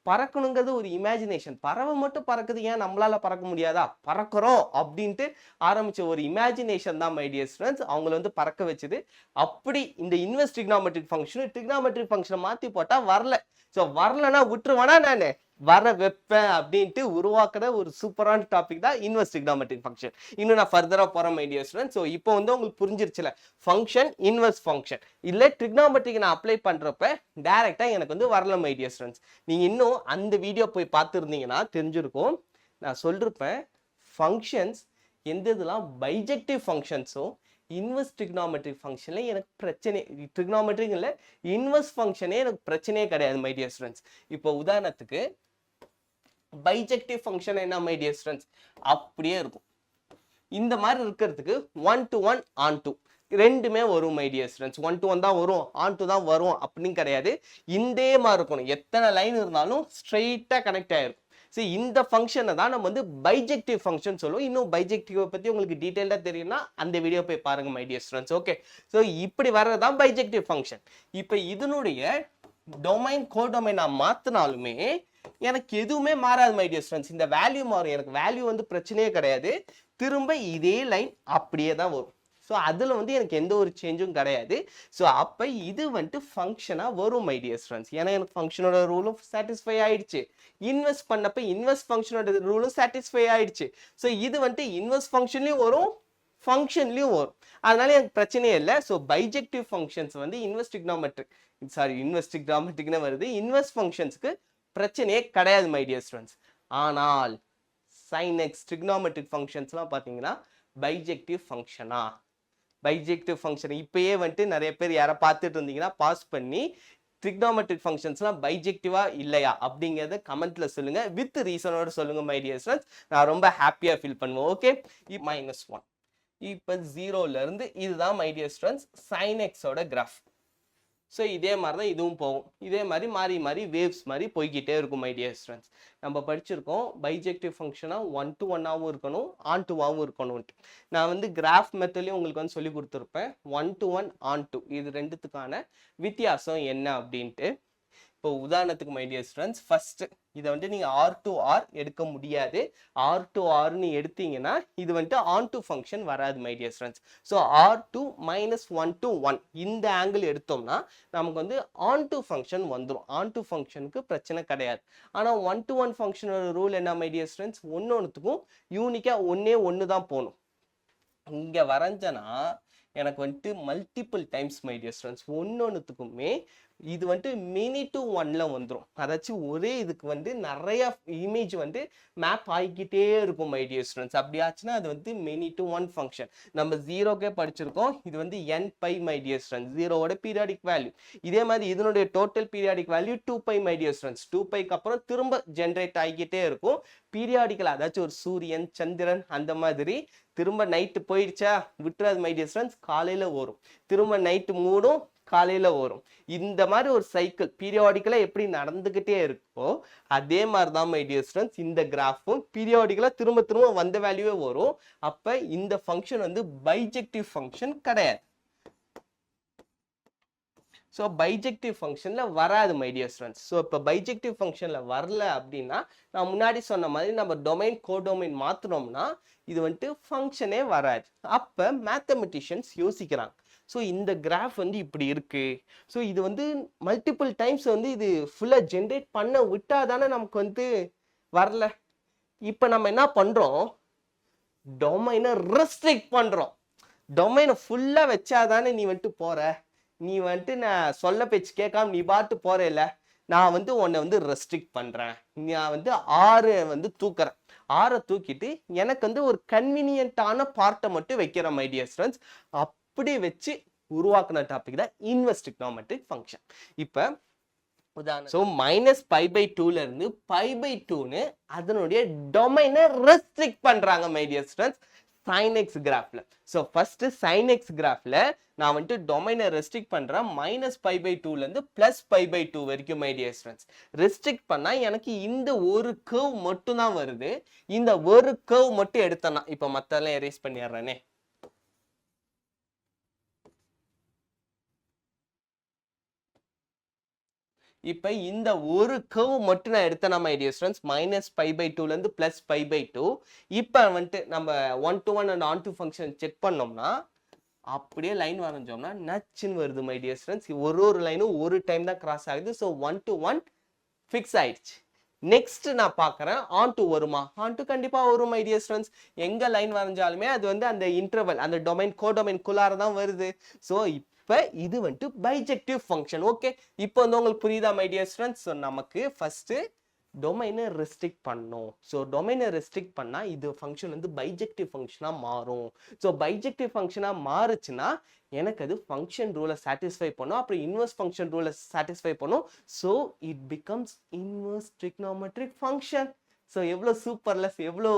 [SPEAKER 1] பறக்கணுங்கிறது ஒரு இமேஜினேஷன், பறவை மட்டும் பறக்குது ஏன் நம்மளால பறக்க முடியாதா, பறக்கிறோம் அப்படின்ட்டு ஆரம்பிச்ச ஒரு இமேஜினேஷன் தான் மை டியர் ஸ்டூடெண்ட்ஸ் அவங்கள வந்து பறக்க வச்சது. அப்படி இந்த இன்வெர்ஸ் ட்ரிக்னாமெட்ரிக் ஃபங்க்ஷன் ட்ரிக்னாமெட்ரிக் ஃபங்க்ஷனை மாத்தி போட்டா வரல, ஸோ வரலன்னா விட்டுருவானா நான் வர வைப்பேன் அப்படின்ட்டு உருவாக்குற ஒரு சூப்பரான டாபிக் தான் இன்வெர்ஸ் ட்ரிக்னாமெட்ரிக் ஃபங்க்ஷன். இன்னும் நான் ஃபர்தரா போறேன் மை டியர் ஸ்டூடெண்ட்ஸ். ஸோ இப்போ வந்து உங்களுக்கு புரிஞ்சிருச்சுல ஃபங்க்ஷன் இன்வெர்ஸ் ஃபங்க்ஷன் இல்லை ட்ரிக்னாமெட்ரிக் நான் அப்ளை பண்றப்ப டைரக்டா எனக்கு வந்து வரல மை டியர் ஸ்டூடெண்ட்ஸ். நீங்க இன்னும் அந்த வீடியோ போய் பார்த்துருந்தீங்கன்னா தெரிஞ்சிருக்கும், நான் சொல்லிருப்பேன் ஃபங்க்ஷன்ஸ் எந்த இதெல்லாம் பைஜெக்டிவ் ஃபங்க்ஷன்ஸோ இன்வெர்ஸ் ட்ரிக்னாமெட்ரிக் ஃபங்க்ஷன்ல எனக்கு பிரச்சனை, ட்ரிக்னாமெட்ரிக் இல்லை இன்வெர்ஸ் ஃபங்க்ஷனே எனக்கு பிரச்சனையே கிடையாது மை டியர் ஸ்டூடெண்ட்ஸ். இப்போ உதாரணத்துக்கு பைஜெக்டிவ் ஃபங்க்ஷன் என்ன மை டியர் ஸ்டூடெண்ட்ஸ் அப்படியே இருக்கும், இந்த மாதிரி இருக்கிறதுக்கு 1 to 1 on 2 ரெண்டுமே வரும் மை டியர் ஸ்டூடெண்ட்ஸ். 1 to 1 தான் வரும், on 2 தான் வரும் அப்படின்னு கிடையாது, இந்த மாதிரி இருக்கணும். எத்தனை லைன் இருந்தாலும் ஸ்ட்ரெயிட்டா கனெக்ட் ஆயிருக்கும். சரி இந்த ஃபங்க்ஷனை தான் நம்ம வந்து பைஜெக்டிவ் ஃபங்க்ஷன் சொல்லுவோம். இன்னும் பைஜெக்டிவ் பத்தி உங்களுக்கு டீடைலா தெரியும்னா அந்த வீடியோ போய் பாருங்க my dear students. Okay, so இப்படி வர்றதுதான் பைஜெக்டிவ் ஃபங்க்ஷன். இப்போ இதனுடைய டொமைன் கோடொமைன் நான் மாத்தினாலுமே எனக்கு எதுவுமே மாறாது மை டியர் ஸ்டூடெண்ட்ஸ். இந்த வேல்யூ மாறும், எனக்கு வேல்யூ வந்து பிரச்சனையே கிடையாது, திரும்ப இதே லைன் அப்படியே தான் வரும். ஸோ அதில் வந்து எனக்கு எந்த ஒரு சேஞ்சும் கிடையாது. ஸோ அப்போ இது வந்துட்டு ஃபங்க்ஷனாக வரும் மை டியர் ஸ்டூடெண்ட்ஸ். ஏன்னா எனக்கு ஃபங்க்ஷனோட ரூலும் சாட்டிஸ்ஃபை ஆயிடுச்சு, இன்வெர்ஸ் பண்ணப்போ இன்வெர்ஸ் ஃபங்க்ஷனோட ரூலும் சாட்டிஸ்ஃபை ஆயிடுச்சு. ஸோ இது வந்துட்டு இன்வெர்ஸ் ஃபங்க்ஷன்லையும் வரும் ஃபங்க்ஷன்லையும் வரும், அதனால எனக்கு பிரச்சனையே இல்லை. ஸோ பைஜெக்டிவ் ஃபங்க்ஷன்ஸ் வந்து இன்வெர்ஸ் ட்ரிக்னாமெட்ரிக்னு வருது, இன்வெர்ஸ் ஃபங்க்ஷன்ஸ்க்கு பிரச்சனையே கிடையாது மை டியர் ஸ்டூடெண்ட்ஸ். ஆனால் சைன் எக்ஸ் ட்ரிக்னாமெட்ரிக் ஃபங்க்ஷன்ஸ்லாம் பார்த்தீங்கன்னா பைஜெக்டிவ் ஃபங்க்ஷனா, பைஜெக்டிவ் ஃபங்க்ஷன் இப்பயே வந்துட்டு நிறைய பேர் யாரை பார்த்துட்டு இருந்தீங்கன்னா பாஸ் பண்ணி ட்ரிக்னாமெட்ரிக் ஃபங்க்ஷன்ஸ்லாம் பைஜெக்டிவா இல்லையா அப்படிங்கிறத கமெண்ட்ல சொல்லுங்க, வித் ரீசனோட சொல்லுங்க மை டியர் ஸ்டூடெண்ட்ஸ். நான் ரொம்ப ஹாப்பியா ஃபீல் பண்ணுவேன். ஓகே, -1 இப்போ 0ல இருந்து இதுதான் மை டியர் ஸ்டூடெண்ட்ஸ் சைன் எக்ஸோட கிராஃப். ஸோ இதே மாதிரி தான் இதுவும் போகும், இதே மாதிரி மாறி மாறி வேவ்ஸ் மாதிரி போய்கிட்டே இருக்கும் மை டியர் ஸ்டூடெண்ட்ஸ். நம்ம படிச்சிருக்கோம் பைஜெக்டிவ் ஃபங்க்ஷனாக 1 to 1 இருக்கணும், on 2 இருக்கணும்ட்டு. நான் வந்து கிராஃப் மெத்தட்லையும் உங்களுக்கு வந்து சொல்லி கொடுத்துருப்பேன் 1 to 1 on 2 இது ரெண்டுத்துக்கான வித்தியாசம் என்ன அப்படின்ட்டு. இப்போ உதாரணத்துக்கு மை டியர் ஸ்டூடெண்ட்ஸ் ஃபர்ஸ்ட் இதை வந்துட்டு நீங்கள் R to R எடுக்க முடியாது, R to Rன்னு எடுத்தீங்கன்னா இது வந்துட்டு on to ஃபங்க்ஷன் வராது my dear students. So R2 -1 to 1 இந்த ஆங்கிள் எடுத்தோம்னா நமக்கு வந்து on to ஃபங்க்ஷன் வந்துடும், on to ஃபங்க்ஷனுக்கு பிரச்சனை கிடையாது. ஆனால் 1 to 1 ஃபங்க்ஷனோட ரூல் என்ன மை டியர் ஸ்டூடெண்ட்ஸ், ஒன்னொன்றுத்துக்கும் யூனிக்காக ஒன்னே ஒன்று தான் போகணும். இங்க வரைஞ்சனா எனக்கு வந்துட்டு multiple times my dear students ஒன்னொன்னுத்துக்குமே இது வந்துட்டு மினி டு ஒன்ல வந்துடும். அதாச்சும் ஒரே இதுக்கு வந்து நிறைய இமேஜ் வந்து மேப் ஆகிக்கிட்டே இருக்கும் மை டியர் ஸ்டூடெண்ட்ஸ். அப்படியாச்சுன்னா அது வந்து மினி டு ஒன் ஃபங்க்ஷன். நம்ம ஜீரோக்கே படிச்சிருக்கோம். இது வந்து n pi my dear students, ஜீரோவோட பீரியாடிக் வேல்யூ. இதே மாதிரி இதனுடைய total periodic value 2 pi my dear students. 2 பைக்கு அப்புறம் திரும்ப ஜென்ரேட் ஆகிக்கிட்டே இருக்கும் பீரியாடிக்கல். அதாச்சும் ஒரு சூரியன் சந்திரன் அந்த மாதிரி திரும்ப நைட்டு போயிடுச்சா விட்டுறாது மை டியர் ஸ்டூடெண்ட்ஸ், காலையில வரும். திரும்ப நைட்டு மூடும், காலையில வரும். இந்த மாதிரி ஒரு சைக்கிள் பீரியாடிக்கலா எப்படி நடந்துகிட்டே இருக்கோ அதே மாதிரி தான் மை டியர் ஸ்டூடெண்ட்ஸ் இந்த கிராஃபும் பீரியாடிக்கலா திரும்ப திரும்ப வந்த வேல்யூவே வரும். அப்ப இந்த ஃபங்க்ஷன் வந்து பைஜெக்டிவ் ஃபங்க்ஷன் கிடையாது. ஸோ பைஜெக்டிவ் ஃபங்க்ஷன்ல வராது மை டியர் ஸ்டூடெண்ட்ஸ். ஸோ இப்போ பைஜெக்டிவ் ஃபங்க்ஷன்ல வரல அப்படின்னா நான் முன்னாடி சொன்ன மாதிரி நம்ம டொமைன் கோடொமைன் மாத்தினோம்னா இது வந்துட்டு ஃபங்க்ஷனே வராது. அப்போ மேத்தமெட்டிஷியன்ஸ் யோசிக்கிறாங்க, ஸோ இந்த கிராஃப் வந்து இப்படி இருக்கு, ஸோ இது வந்து மல்டிபிள் டைம்ஸ் வந்து இது ஃபுல்லாக ஜென்ரேட் பண்ண விட்டா தானே நமக்கு வந்து வரல. இப்போ நம்ம என்ன பண்றோம், டொமைனை ரெஸ்ட்ரிக்ட் பண்றோம். டொமைனை ஃபுல்லாக வச்சாதானே நீ வந்துட்டு போற, நீ வந்துட்டு நான் சொல்ல பேச்சு கேட்காம நீ பாட்டு போற இல்ல, நான் வந்து உன்னை வந்து ரெஸ்ட்ரிக்ட் பண்றேன். நான் வந்து 6 வந்து தூக்குறேன், 6 தூக்கிட்டு எனக்கு வந்து ஒரு கன்வீனியன்ட்டான பார்ட்டை மட்டும் வைக்கிறேன் மை டியர் ஸ்டூடெண்ட்ஸ். அப்படி வச்சு உருவாக்குன டாபிக் தான் இன்வெர்ஸ் ட்ரிகோனோமெட்ரிக் ஃபங்க்ஷன். இப்போ உதாரணம், ஸோ -π/2ல இருந்து π/2ன்னு அதனுடைய டொமைனை ரெஸ்ட்ரிக்ட் பண்றாங்க my dear students sin x கிராஃப்ல. ஸோ ஃபர்ஸ்ட் sin x கிராஃப்ல நான் வந்துட்டு டொமைனை ரெஸ்ட்ரிக்ட் பண்றேன் -π/2ல இருந்து +π/2 வரைக்கும் மை டியர் ஸ்டூடெண்ட்ஸ். ரெஸ்ட்ரிக்ட் பண்ணா எனக்கு இந்த ஒரு கர்வ் மட்டும் தான் வருது. இந்த ஒரு கர்வ் மட்டும் எடுத்தேன்னா, இப்போ மத்தெல்லாம் எரேஸ் பண்ணிடுறேனே. இப்போ இந்த ஒரு கர்வ் மட்டும் நான் எடுத்தேன்னா மை டியர் ஸ்டூடெண்ட்ஸ் -π/2ல இருந்து +π/2. இப்போ வந்துட்டு நம்ம 1 to 1 and on to function check பண்ணோம்னா அப்படியே லைன் வரைஞ்சோம்னா நச்சுன்னு வருது மை டியர் ஸ்டூடெண்ட்ஸ். ஒரு லைனும் ஒரு டைம் தான் கிராஸ் ஆகுது. ஸோ 1 to 1 ஃபிக்ஸ் ஆயிடுச்சு. நெக்ஸ்ட் நான் பார்க்குறேன் ஆன் டு வருமா, ஆன் டு கண்டிப்பா வரும் மை டியர் ஸ்டூடெண்ட்ஸ். எங்க லைன் வரைஞ்சாலுமே அது வந்து அந்த இன்டர்வல் அந்த டொமைன் கோடொமைன் குள்ளார தான் வருது. ஸோ இப்போ இது வந்துட்டு பைஜெக்டிவ் ஃபங்க்ஷன். ஓகே, இப்போ வந்து உங்களுக்கு புரியுதா மை டியர் ஸ்டூடெண்ட்ஸ். ஸோ நமக்கு ஃபர்ஸ்ட் டொமைனை ரெஸ்ட்ரிக்ட் பண்ணணும். ஸோ டொமைனை ரெஸ்ட்ரிக்ட் பண்ணா இது ஃபங்க்ஷன் வந்து பைஜெக்டிவ் ஃபங்க்ஷனா மாறும். ஸோ பைஜெக்டிவ் ஃபங்க்ஷனா மாறுச்சுன்னா எனக்கு அது ஃபங்க்ஷன் ரூலை சாட்டிஸ்ஃபை பண்ணும், அப்புறம் இன்வெர்ஸ் ஃபங்க்ஷன் ரூலை சாட்டிஸ்ஃபை பண்ணும். So it becomes inverse trigonometric function. So எவ்வளோ சூப்பர்லெஸ், எவ்வளோ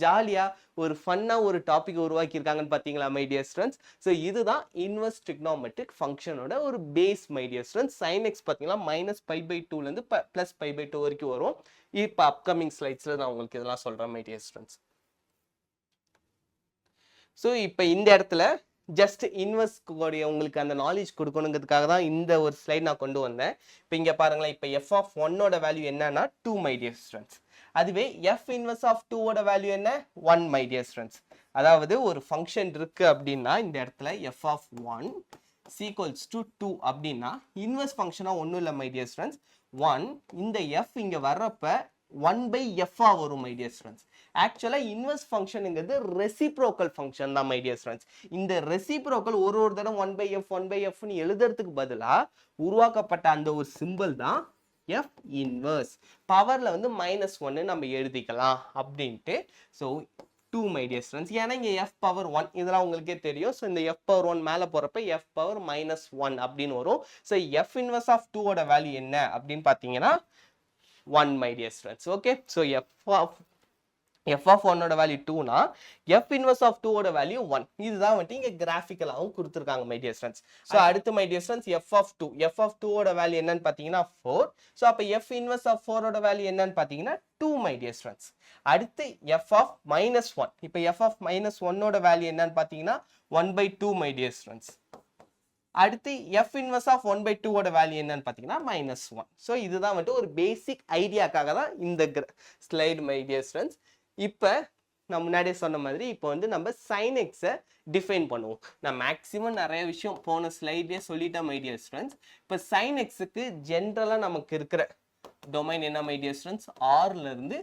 [SPEAKER 1] ஜாலியா ஒரு ஃபன்னா ஒரு டாபிக் உருவாக்கி இருக்காங்கன்னு பாத்தீங்களா மை டியர் ஸ்டூடெண்ட்ஸ். ஸோ இதுதான் இன்வெர்ஸ் ட்ரிகோனோமெட்ரிக் ஃபங்க்ஷனோட ஒரு base my dear students. sin x பாத்தீங்கன்னா -π/2ல இருந்து +π/2 வரைக்கும் வரும். இப்போ அப்கமிங் ஸ்லைட்ஸ்ல நான் உங்களுக்கு இதெல்லாம் சொல்றேன் மை டியர் ஸ்டூடெண்ட்ஸ். ஸோ இப்போ இந்த இடத்துல ஜஸ்ட் இன்வெர்ஸ் உங்களுக்கு அந்த நாலேஜ் கொடுக்கணுங்கிறதுக்காக தான் இந்த ஒரு ஸ்லைட் நான் கொண்டு வந்தேன். இப்போ இங்க பாருங்களேன், இப்போ f(1)ஓட வேல்யூ என்னன்னா 2 மை டியர் ஸ்டூடெண்ட்ஸ். அதுவே f இன்வெர்ஸ் ஆஃப் 2 ஓட வேல்யூ என்ன 1 மை டியர் ஸ்டூடெண்ட்ஸ். அதாவது ஒரு ஃபங்க்ஷன் இருக்கு அப்படின்னா இந்த இடத்துல f(1) equals to 2 அப்படின்னா இன்வெர்ஸ் ஃபங்க்ஷனா ஒன்றும் இல்லை மை டியர் ஸ்டூடெண்ட்ஸ் 1. இந்த f இங்க வர்றப்ப 1/f வரும் மை டியர் ஸ்டூடெண்ட்ஸ். ஆக்சுவலா இன்வெர்ஸ் ஃபங்க்ஷனுங்கிறது ரெசிப்ரோக்கல் ஃபங்க்ஷன் தான் மை டியர் ஸ்டூடெண்ட்ஸ். இந்த ரெசிப்ரோக்கல் ஒரு தடவை 1/f எழுதுறதுக்கு பதிலா உருவாக்கப்பட்ட அந்த ஒரு சிம்பிள் தான் f இன்வெர்ஸ். பவர்ல வந்து -1 நம்ம எழுதிக்கலாம் அப்படின்ட்டு. So 2 my dear students. ஏன்னா இங்க f⁻1 இதெல்லாம் உங்களுக்கே தெரியும். ஸோ இந்த f⁻1 மேல போறப்ப f⁻−1 அப்படின்னு வரும். ஸோ f இன்வெர்ஸ் ஆஃப் 2 ஓட வேல்யூ என்ன அப்படின்னு பாத்தீங்கன்னா 1 my dear students. Okay, so f(1) ஓட வேல்யூ 2னா f இன்வெர்ஸ் ஆஃப் 2 ஓட வேல்யூ 1. இதுதான் வந்து இங்க கிராஃபிக்கலாவும் கொடுத்திருக்காங்க மை டியர் ஸ்டூடெண்ட்ஸ். சோ அடுத்து மை டியர் ஸ்டூடெண்ட்ஸ் f(2) ஓட வேல்யூ என்னன்னு பாத்தீங்கன்னா 4. சோ அப்ப f இன்வெர்ஸ் ஆஃப் 4 ஓட வேல்யூ என்னன்னு பாத்தீங்கன்னா 2 மை டியர் ஸ்டூடெண்ட்ஸ். அடுத்து f(-1). இப்போ f(-1) ஓட வேல்யூ என்னன்னு பாத்தீங்கன்னா 1/2 மை டியர் ஸ்டூடெண்ட்ஸ். அடுத்து f இன்வெர்ஸ் ஆஃப் 1/2 ஓட வேல்யூ என்னன்னு பாத்தீங்கன்னா -1. சோ இதுதான் வந்து ஒரு பேசிக் ஐடியாக்காக தான் இந்த ஸ்லைட் மை டியர் ஸ்டூடெண்ட்ஸ். இப்போ நான் முன்னாடியே சொன்ன மாதிரி இப்போ வந்து நம்ம sin x டிஃபைன் பண்ணுவோம். நான் மேக்ஸிமம் நிறைய விஷயம் போன ஸ்லைட்லேயே சொல்லிட்டேன் மை டியர் ஸ்டூடெண்ட்ஸ். இப்போ sin x-க்கு ஜென்ரலாக நமக்கு இருக்கிற டொமைன் என்ன மை டியர் ஸ்டூடெண்ட்ஸ், R-ல இருந்து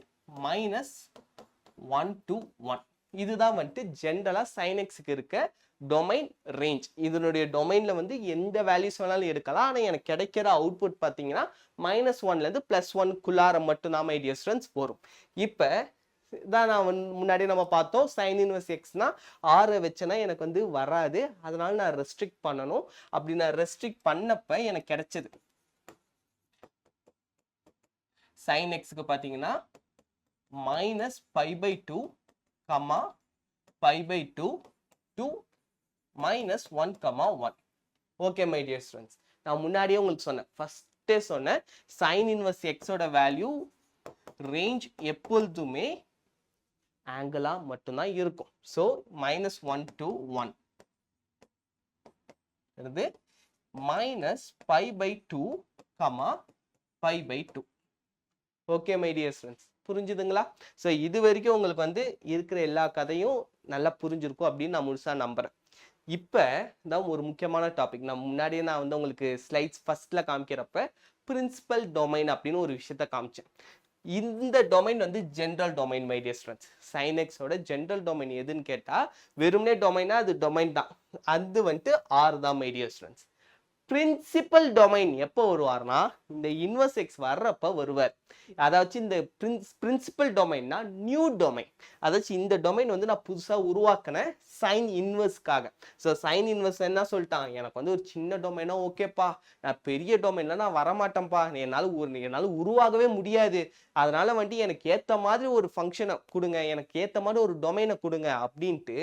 [SPEAKER 1] -1 to 1. இதுதான் வந்துட்டு ஜென்ரலா sin x-க்கு இருக்க டொமைன் ரேஞ்ச். இதனுடைய டொமைன்ல வந்து எந்த வேல்யூஸ் வேணாலும் எடுக்கலாம். ஆனா எனக்கு கிடைக்கிற அவுட்புட் பாத்தீங்கன்னா -1ல இருந்து +1 மட்டும்தான் மை டியர் ஸ்டூடெண்ட்ஸ் வரும். இப்ப தான் நான் முன்னாடி நம்ம பார்த்தோம் sin inverse xனா r வச்சனா எனக்கு வந்து வராது. அதனால நான் ரெஸ்ட்ரிக்ட் பண்ணனும். அப்படி நான் ரெஸ்ட்ரிக்ட் பண்ணப்ப எனக்கு கிடைச்சது sin x க்கு பாத்தீங்கன்னா -π/2, π/2 to -1, 1. Okay my dear students, நான் முன்னாடியே உங்களுக்கு சொன்னேன், ஃபர்ஸ்டே சொன்னேன், sin inverse x ஓட வேல்யூ ரேஞ்ச் எப்பொழுதுமே ஆங்கிளா மட்டும்தான் இருக்கும். ஸோ -1 to 1 இது -π/2, π/2. ஓகே மை டியர் ஸ்டூடெண்ட்ஸ், புரிஞ்சுதுங்களா? ஸோ இது வரைக்கும் உங்களுக்கு வந்து இருக்கிற எல்லா கதையும் நல்லா புரிஞ்சிருக்கும் அப்படின்னு நான் முழுசா நம்புறேன். இப்போ தான் ஒரு முக்கியமான டாபிக். நான் முன்னாடியே நான் வந்து உங்களுக்கு ஸ்லைட்ஸ் ஃபர்ஸ்ட்ல காமிக்கிறப்ப பிரின்சிபல் டொமைன் அப்படின்னு ஒரு விஷயத்த காமிச்சேன். இந்த டொமைன் வந்து general domain my dear students. sin x ஓட ஜென்ரல் டொமைன் எதுன்னு கேட்டா வெறுமனே டொமைனா அது டொமைன் தான். அது வந்துட்டு r தான் my dear students. Principal domain எப்போ வருவார்னா இந்த இன்வர்ஸ் எக்ஸ் வர்றப்ப வருவார். அதாச்சும் இந்த பிரின்சிபல் டொமைன்னா நியூ டொமைன். அதாச்சும் இந்த டொமைன் வந்து நான் புதுசா உருவாக்கினேன் சைன் இன்வர்ஸ்க்காக. ஸோ சைன் இன்வர்ஸ் என்ன சொல்லிட்டான், எனக்கு வந்து ஒரு சின்ன டொமைனா ஓகேப்பா, நான் பெரிய டொமைன்ல நான் வரமாட்டேன்ப்பா, என்னால் உருவாகவே முடியாது, அதனால வந்துட்டு எனக்கு ஏற்ற மாதிரி ஒரு ஃபங்க்ஷனை கொடுங்க, எனக்கு ஏற்ற மாதிரி ஒரு டொமைனை கொடுங்க அப்படின்ட்டு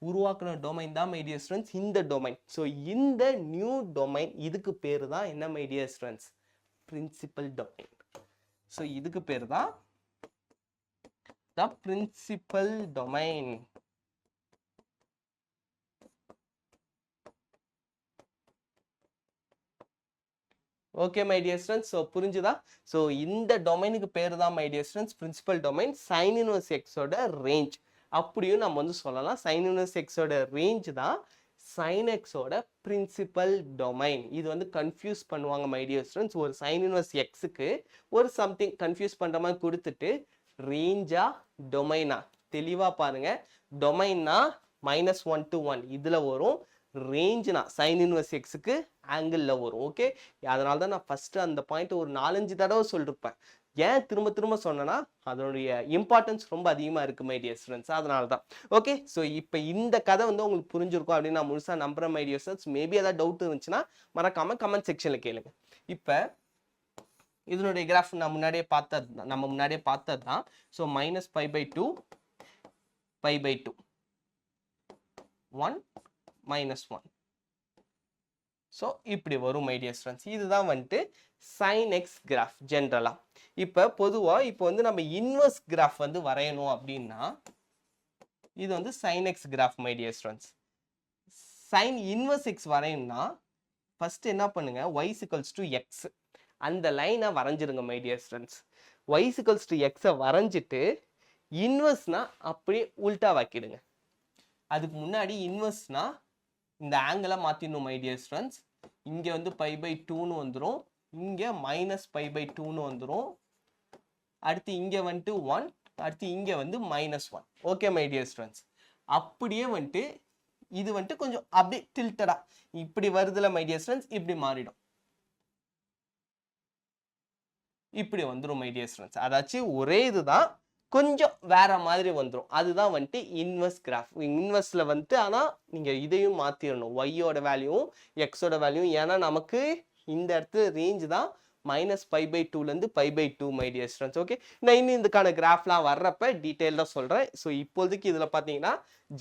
[SPEAKER 1] உருவாக்குன டொமைன் தான் மை டியர் ஸ்டூடெண்ட்ஸ் இந்த டொமைன். ஸோ இந்த நியூ டொமைன் இதுக்கு பேரு தான் என்ன my dear students, principal domain. So இதுக்கு பேரு தான் principal domain. Okay my dear students, so புரிஞ்சுதா? ஸோ இந்த டொமைனுக்கு பேரு தான் my dear students principal domain. sin inverse x ஓட ரேஞ்ச் அப்படியும் நம்ம வந்து சொல்லலாம். sin inverse x ஓட ரேஞ்ச் தான் sin x ஓட பிரின்சிபல் டொமைன். இது வந்து கன்ஃபியூஸ் பண்ணுவாங்க மை டியர் ஸ்டூடெண்ட்ஸ். ஒரு sin inverse x-க்கு ஒரு சம்திங் கன்ஃபியூஸ் பண்ற மாதிரி கொடுத்துட்டு ரேஞ்சா டொமைனா தெளிவா பாருங்க. டொமைன்னா -1 to 1 இதுல வரும், ரேஞ்ச்னா sin inverse x-க்கு ஆங்கிள் வரும். ஓகே, அதனால தான் நான் ஃபர்ஸ்ட் அந்த பாயிண்ட் ஒரு 4-5 தடவை சொல்லிருப்பேன். ஏன் திரும்ப திரும்ப சொன்னா அதனுடைய இம்பார்ட்டன்ஸ் ரொம்ப அதிகமா இருக்கு மை டியர் ஸ்டூடெண்ட்ஸ், அதனால தான். ஓகே, ஸோ இப்போ இந்த கதை வந்து உங்களுக்கு புரிஞ்சிருக்கும் அப்படின்னு நான் முழுசா நம்புறேன் மை டியர் ஸ்டூடெண்ட்ஸ். மேபி ஏதாவது டவுட் இருந்துச்சுன்னா மறக்காம கமெண்ட் செக்ஷன்ல கேளுங்க. இப்போ இதனுடைய கிராஃப் நம்ம முன்னாடியே பார்த்தது தான். ஸோ -π/2, π/2, 1, -1. ஸோ இப்படி வரும் மை டியர் ஸ்டூடெண்ட்ஸ். இதுதான் வந்துட்டு sin x கிராஃப் ஜென்ரலா. இப்போ பொதுவா இப்போ வந்து நம்ம இன்வர்ஸ் கிராஃப் வந்து வரையணும் அப்படின்னா இது வந்து sin x graph my dear students. sin inverse x வரையணும்னா ஃபர்ஸ்ட் என்ன பண்ணுங்க, y = x அந்த லைனை வரைஞ்சிருங்க my dear students. y = x வரைஞ்சிட்டு இன்வர்ஸ்னா அப்படியே உல்டா வாக்கிடுங்க. அதுக்கு முன்னாடி இன்வர்ஸ்னா இந்த ஆங்கிளை மாத்திடணும் மை டியர் ஸ்டூடெண்ட்ஸ். இங்க வந்து π/2ன்னு வந்துடும், இங்க -π/2ன்னு வந்துடும், அடுத்து இங்க வந்துட்டு 1, அடுத்து இங்க வந்து -1. ஓகே மை டியர் ஸ்டூடெண்ட்ஸ், அப்படியே வந்துட்டு இது வந்துட்டு கொஞ்சம் அப்படியே டில்டடா இப்படி வருதுல மை டியர் ஸ்டூடெண்ட்ஸ், இப்படி மாறிடும், இப்படி வந்துடும் மை டியர் ஸ்டூடெண்ட்ஸ். அதாச்சும் ஒரே இதுதான், கொஞ்சம் வேற மாதிரி வந்துடும். அதுதான் வந்துட்டு இன்வர்ஸ் கிராஃப். இன்வர்ஸ்ல வந்துட்டு ஆனா நீங்க இதையும் மாத்திரணும், ஒய்யோட வேல்யூவும் எக்ஸோட வேல்யூவும். ஏன்னா நமக்கு இந்த இடத்துல ரேஞ்ச் தான் -π/2ல இருந்து π/2 மை டியர் ஸ்டூடெண்ட்ஸ். ஓகே, நான் இன்னும் இதுக்கான கிராஃப்லாம் வர்றப்ப டீட்டெயிலாக சொல்றேன். ஸோ இப்போதைக்கு இதுல பாத்தீங்கன்னா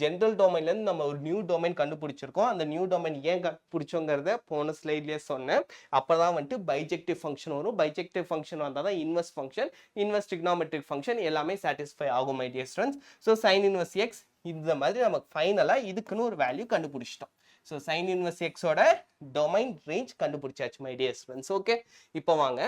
[SPEAKER 1] ஜென்ரல் டொமைன்ல இருந்து நம்ம ஒரு நியூ டொமைன் கண்டுபிடிச்சிருக்கோம். அந்த நியூ டொமைன் ஏன் கண்டுபிடிச்சோங்கிறத போன ஸ்லைட்லயே சொன்னேன். அப்பதான் வந்துட்டு பைஜெக்டிவ் ஃபங்க்ஷன் வரும். பைஜெக்டிவ் ஃபங்க்ஷன் வந்தால் தான் inverse function, inverse trigonometric function எல்லாமே சாட்டிஸ்ஃபை ஆகும் my dear students. So sin inverse x இந்த மாதிரி நமக்கு ஃபைனலா இதுக்குன்னு ஒரு வேல்யூ கண்டுபிடிச்சிட்டோம். ஸோ sin inverse x ஓட டொமைன் ரேஞ்ச் கண்டுபிடிச்சாச்சு மை டியர் ஸ்டூடெண்ட்ஸ். ஓகே, இப்போ வாங்க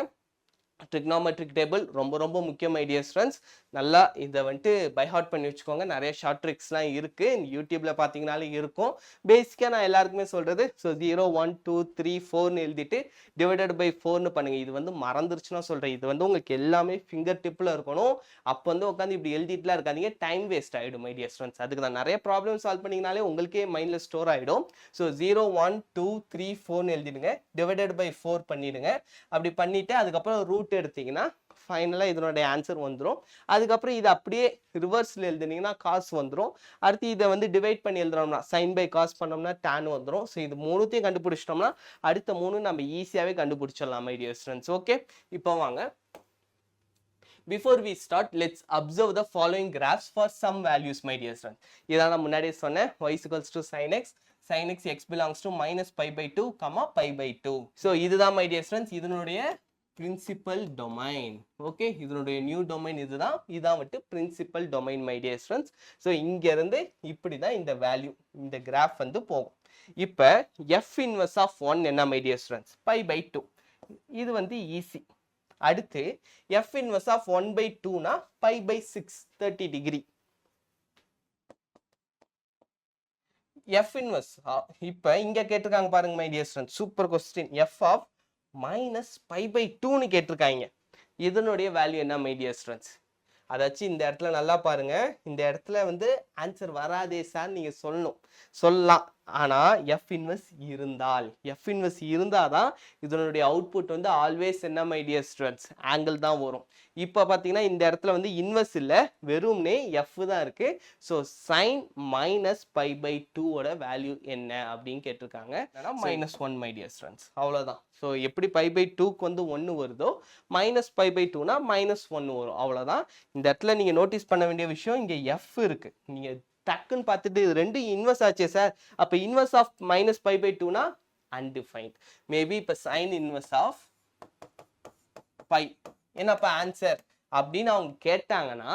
[SPEAKER 1] ட்ரிக்னாமெட்ரிக் டேபிள் ரொம்ப ரொம்ப முக்கியம் மை டியர் ஸ்டூடெண்ட்ஸ். நல்லா இதை வந்துட்டு பை ஹார்ட் பண்ணி வச்சுக்கோங்க. நிறைய ஷார்ட் ட்ரிக்ஸ்லாம் இருக்கு, யூடியூப்ல பார்த்தீங்கனாலே இருக்கும். பேசிக்காக நான் எல்லாருக்குமே சொல்றது, ஸோ 0 1 2 3 4ன்னு எழுதிட்டு டிவைடட் பை 4ன்னு பண்ணுங்க. இது வந்து மறந்துருச்சுன்னா சொல்றேன், இது வந்து உங்களுக்கு எல்லாமே ஃபிங்கர் டிப்ல இருக்கணும். அப்போ வந்து உட்காந்து இப்படி எழுதிட்டுலாம் இருக்காதீங்க, டைம் வேஸ்ட் ஆகிடும் மை டியர் ஸ்டூடெண்ட்ஸ். அதுக்கு தான் நிறைய ப்ராப்ளம் சால்வ் பண்ணிங்கனாலே உங்களுக்கே மைண்ட்ல ஸ்டோர் ஆகிடும். ஸோ 0 1 2 3 4ன்னு எழுதிடுங்க, டிவைடட் பை 4 பண்ணிடுங்க. அப்படி பண்ணிட்டு அதுக்கப்புறம் ரூட் எடுத்தீங்கன்னா ஃபைனலாக இதனுடைய ஆன்சர் வந்துடும். அதுக்கப்புறம் இதை அப்படியே ரிவர்ஸில் எழுதுனீங்கன்னா காஸ் வந்துடும். அடுத்து இதை வந்து டிவைட் பண்ணி எழுதுனோம்னா சைன் பை காஸ் பண்ணோம்னா டேன் வந்துடும். ஸோ இது மூணுத்தையும் கண்டுபிடிச்சிட்டோம்னா அடுத்த மூணு நம்ம ஈஸியாகவே கண்டுபிடிச்சிடலாம் மை டியர் ஸ்டூடெண்ட்ஸ். ஓகே, இப்போ வாங்க. Before we start, let's observe the following graphs for some values my dear students. இதான் நான் முன்னாடியே சொன்னேன், y is equals to sin x, sin x x belongs to minus pi by 2, pi by 2. So இதுதான் my dear students, இதனுடைய principal domain. Okay, இதனுடைய new domain இதுதான். இதான் வந்து principal domain my dear students. So இங்க இருந்து இப்படி தான் இந்த வேல்யூ, இந்த கிராஃப் வந்து போகும். இப்போ எஃப் இன்வர்ஸ் ஆஃப் 1 என்ன my dear students? Pi by 2. இது வந்து ஈஸி. அடுத்து எஃப் இன்வர்ஸ் ஆஃப் 1 பை 2னா pi by 6 30 degree. F inverse இப்போ இங்க கேட்டிருக்காங்க பாருங்க my dear students, super question. F of minus pi by 2ன்னு கேட்டிருக்காங்க. இதனுடைய வேல்யூ என்ன மை டியர் ஸ்டூடெண்ட்ஸ்? அதாச்சும் இந்த இடத்துல நல்லா பாருங்க, இந்த இடத்துல வந்து ஆன்சர் வராதே சார் நீங்க சொல்லலாம். ஆனா எஃப் இன்வர்ஸ் இருந்தாதான் இதனுடைய அவுட்புட் வந்து ஆல்வேஸ் என்ன மை டியர் ஸ்டூடெண்ட்ஸ்? ஆங்கிள் தான் வரும். இப்போ பார்த்தீங்கன்னா இந்த இடத்துல வந்து இன்வர்ஸ் இல்லை, வெறும்னே எஃப் தான் இருக்கு. So sine minus pi by 2ஓட வேல்யூ என்ன அப்படின்னு கேட்டிருக்காங்க. -1 மை டியர் ஸ்டூடெண்ட்ஸ், அவ்வளோதான். ஸோ எப்படி பை பை 2க்கு வந்து 1 வருதோ மைனஸ் பை பை 2னா -1 வரும், அவ்வளோதான். இந்த இடத்துல நீங்கள் நோட்டீஸ் பண்ண வேண்டிய விஷயம், இங்கே எஃப் இருக்கு. நீங்கள் டக்குன்னு பார்த்துட்டு இது ரெண்டு இன்வர்ஸ் ஆச்சே சார், அப்போ inverse of minus pi by 2னா அன்டிஃபைன்ட். மேபி இப்போ சைன் இன்வர்ஸ் ஆஃப் பை என்னப்பா ஆன்சர் அப்படின்னு அவங்க கேட்டாங்கன்னா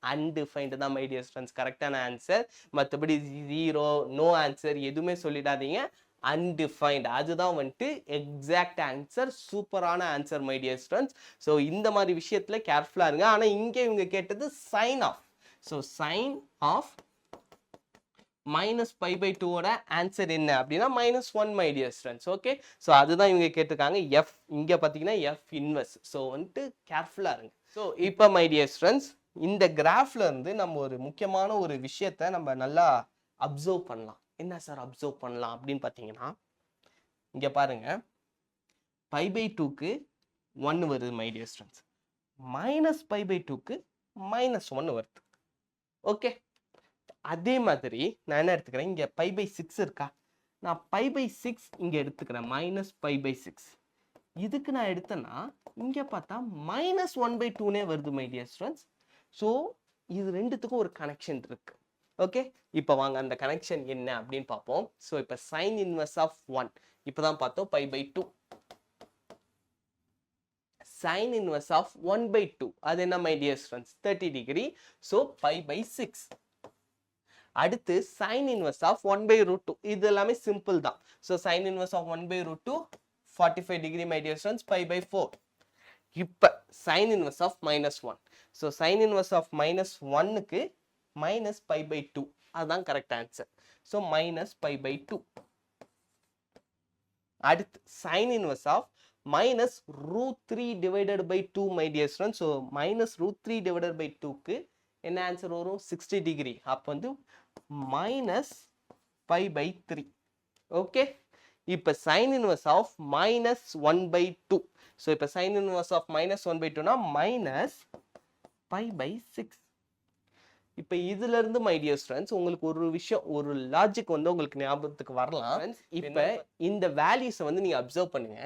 [SPEAKER 1] அன்டிஃபைன்டு தான் மை டியர் ஸ்டூடெண்ட்ஸ் கரெக்டான ஆன்சர். மற்றபடி 0 நோ ஆன்சர் எதுவுமே சொல்லிடாதீங்க, அன்டிஃபைன்ட் அதுதான் வந்துட்டு எக்ஸாக்ட் ஆன்சர். சூப்பரான answer my dear students. So இந்த மாதிரி விஷயத்துல கேர்ஃபுல்லாக இருங்க. ஆனால் இங்கே இவங்க கேட்டது sine of. So sine of minus pi by 2ஓட ஆன்சர் என்ன அப்படின்னா -1 my dear students. Okay, so அதுதான் இவங்க கேட்டிருக்காங்க. எஃப் இங்கே பார்த்தீங்கன்னா எஃப் இன்வர்ஸ். ஸோ வந்துட்டு கேர்ஃபுல்லாக இருங்க. ஸோ இப்போ மை டியர் ஸ்டூடெண்ட்ஸ், இந்த கிராஃப்ல இருந்து நம்ம ஒரு முக்கியமான ஒரு விஷயத்த நம்ம நல்லா அப்சர்வ் பண்ணலாம். என்ன சார் அப்சர்வ் பண்ணலாம் அப்படின்னு பார்த்தீங்கன்னா, இங்கே பாருங்க, பை பை 2க்கு 1 வருது my dear students, minus pi by 2க்கு -1 வருது. ஓகே, அதே மாதிரி நான் என்ன எடுத்துக்கிறேன், இங்கே பை பை 6 இருக்கா, நான் பை பை 6 இங்கே எடுத்துக்கிறேன், மைனஸ் பை பை 6. இதுக்கு நான் எடுத்தேன்னா இங்கே பார்த்தா -1 பை 2னே வருது மை டியர் ஸ்டூடெண்ட்ஸ். ஸோ இது ரெண்டுத்துக்கும் ஒரு கனெக்ஷன் இருக்கு. ஓகே, இப்போ வாங்க அந்த கனெக்ஷன் என்ன அப்படின்னு பார்ப்போம். ஸோ இப்போ சைன் இன்வர்ஸ் ஆஃப் 1 இப்போ தான் பார்த்தோம், pi by 2. Sine inverse of 1 by 2 அது என்ன my dear students? 30 degree. So pi by 6. அடுத்து sine inverse of 1 by root 2 இது எல்லாமே சிம்பிள் தான். So sine inverse of 1 by root 2 45 degree my dear students, pi by 4. இப்போ sine inverse of -1. So sine inverse of -1க்கு minus pi by 2 அதுதான் correct answer. So minus pi by 2. அடுத்து sine inverse of minus root 3 divided by 2 my dear students. So minus root 3 divided by 2க்கு என்ன answer வரும்? 60 degree. அப்போ வந்து minus pi by 3. Okay, இப்போ sine inverse of -1 by 2. So இப்போ sine inverse of -1 by 2னா minus pi by 6. இப்போ இதுல இருந்து மை டியர் ஸ்டூடெண்ட்ஸ் உங்களுக்கு ஒரு விஷயம், ஒரு லாஜிக் வந்து உங்களுக்கு ஞாபகத்துக்கு வரலாம். இப்போ இந்த வேல்யூஸை வந்து நீங்க அப்சர்வ் பண்ணுங்க.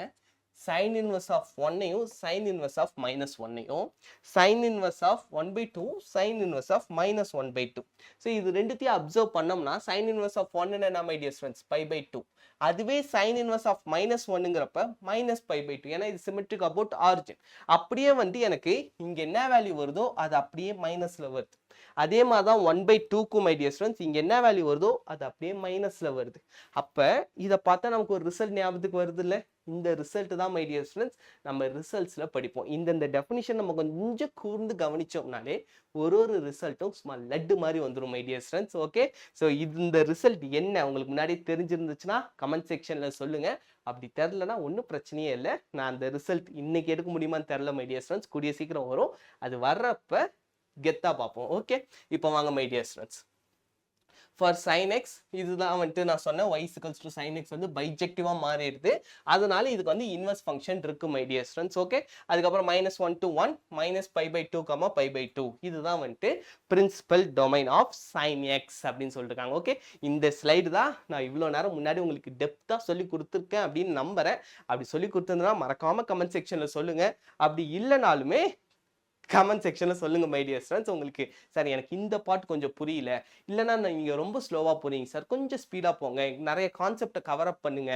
[SPEAKER 1] சைன் இன்வர்ஸ் ஆஃப் 1ஐயும் சைன் இன்வர்ஸ் ஆஃப் -1ஐயும், sine inverse of 1 by 2 sine inverse of -1 by 2. So இது ரெண்டுத்தையும் அப்சர்வ் பண்ணோம்னா சைன் இன்வர்ஸ் ஆஃப் 1 என்ன my dear students? Pi by 2. அதுவே சைன் இன்வர்ஸ் ஆஃப் -1ங்கிறப்ப மைனஸ் பை பை 2. ஏன்னா இது சிமெட்ரிக் அபவுட் ஆரிஜின். அப்படியே வந்து எனக்கு இங்க என்ன வேல்யூ வருதோ அது அப்படியே மைனஸ்ல வருது. அதே மாதிரி தான் 1/2க்கும் மை டியர் ஸ்டூடெண்ட்ஸ் இங்க என்ன வேல்யூ வருதோ அது அப்படியே மைனஸ்ல வருது. அப்ப இதை பார்த்தா நமக்கு ஒரு ரிசல்ட் ஞாபகத்துக்கு வருது இல்ல, இந்த ரிசல்ட் தான் மை டியர் ஸ்டூடெண்ட்ஸ் நம்ம ரிசல்ட்ஸ்ல படிப்போம். இந்த டெஃபினிஷன் நம்ம கொஞ்சம் கூர்ந்து கவனிச்சோம்னாலே ஒரு ரிசல்ட்டும் சும்மா லட்டு மாதிரி வந்துடும் my dear students. Okay, so இந்த ரிசல்ட் என்ன உங்களுக்கு முன்னாடி தெரிஞ்சிருந்துச்சுன்னா கமெண்ட் செக்ஷன்ல சொல்லுங்க. அப்படி தெரிலனா ஒன்றும் பிரச்சனையே இல்லை. நான் அந்த ரிசல்ட் இன்னைக்கு எடுக்க முடியுமான்னு தெரில மை டியர் ஸ்டூடெண்ட்ஸ், கூடிய சீக்கிரம் வரும். அது வர்றப்ப கெத்தா பார்ப்போம். ஓகே, இப்போ வாங்க my dear students. For sin x இதுதான் வந்துட்டு நான் சொன்னேன் y = sin x வந்து பைஜெக்டிவா மாறிடுது. அதனால இதுக்கு வந்து இன்வெர்ஸ் ஃபங்க்ஷன் இருக்கு மை டியர் ஸ்டூடெண்ட்ஸ். ஓகே, அதுக்கப்புறம் -1 to 1 -π/2, π/2 இதுதான் வந்துட்டு principal domain of sin x அப்படின்னு சொல்லிருக்காங்க. ஓகே, இந்த ஸ்லைடு தான் நான் இவ்வளோ நேரம் முன்னாடி உங்களுக்கு டெப்தா சொல்லி கொடுத்துருக்கேன் அப்படின்னு நம்புறேன். அப்படி சொல்லி கொடுத்துருந்தா மறக்காம கமெண்ட் செக்ஷன்ல சொல்லுங்க. அப்படி இல்லைனாலுமே கமெண்ட் செக்ஷன்ல சொல்லுங்க மை டியர் ஸ்டூடெண்ட்ஸ். உங்களுக்கு சார் எனக்கு இந்த பார்ட் கொஞ்சம் புரியல, இல்லைன்னா நீங்க ரொம்ப ஸ்லோவா போறீங்க சார், கொஞ்சம் ஸ்பீடா போங்க, நிறைய கான்செப்டை கவர் அப் பண்ணுங்க,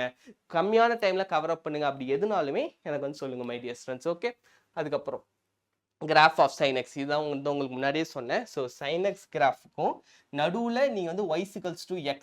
[SPEAKER 1] கம்மியான டைம்ல கவர் அப் பண்ணுங்க, அப்படி எதுனாலுமே எனக்கு வந்து சொல்லுங்க மை டியர் ஸ்டூடெண்ட்ஸ். ஓகே, அதுக்கப்புறம் கிராஃப் ஆஃப் sin x இதுதான் உங்களுக்கு முன்னாடியே சொன்னேன். ஸோ sin x கிராஃபுக்கும் நடுவில் நீங்கள் வந்து y = x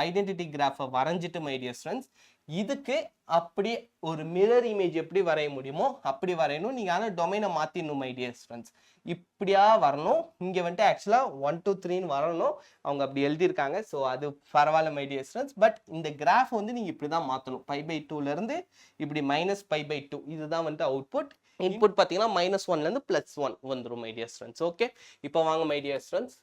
[SPEAKER 1] ஐடென்டிட்டி கிராஃபை வரைஞ்சிட்டு மை டியர் ஸ்டூடெண்ட்ஸ் இதுக்கு அப்படி ஒரு மிரர் இமேஜ் எப்படி வரைய முடியுமோ அப்படி வரையணும். நீங்கள் ஆனால் டொமைனை மாற்றிடணும் மை டியர் ஸ்டூடெண்ட்ஸ். இப்படியா வரணும். இங்கே வந்துட்டு ஆக்சுவலாக 1 2 3ன்னு வரணும். அவங்க அப்படி எழுதியிருக்காங்க. ஸோ அது பரவாயில்ல மை டியர் ஸ்டூடெண்ட்ஸ். பட் இந்த கிராஃப் வந்து நீங்கள் இப்படி தான் மாற்றணும். π/2லேருந்து இப்படி -π/2 இதுதான் வந்துட்டு அவுட்புட். இன்புட் பார்த்தீங்கன்னா -1லேருந்து +1 வந்துடும் மை டியர் ஸ்டூடெண்ட்ஸ். ஓகே, இப்போ வாங்க மை டியர் ஸ்டூடெண்ட்ஸ்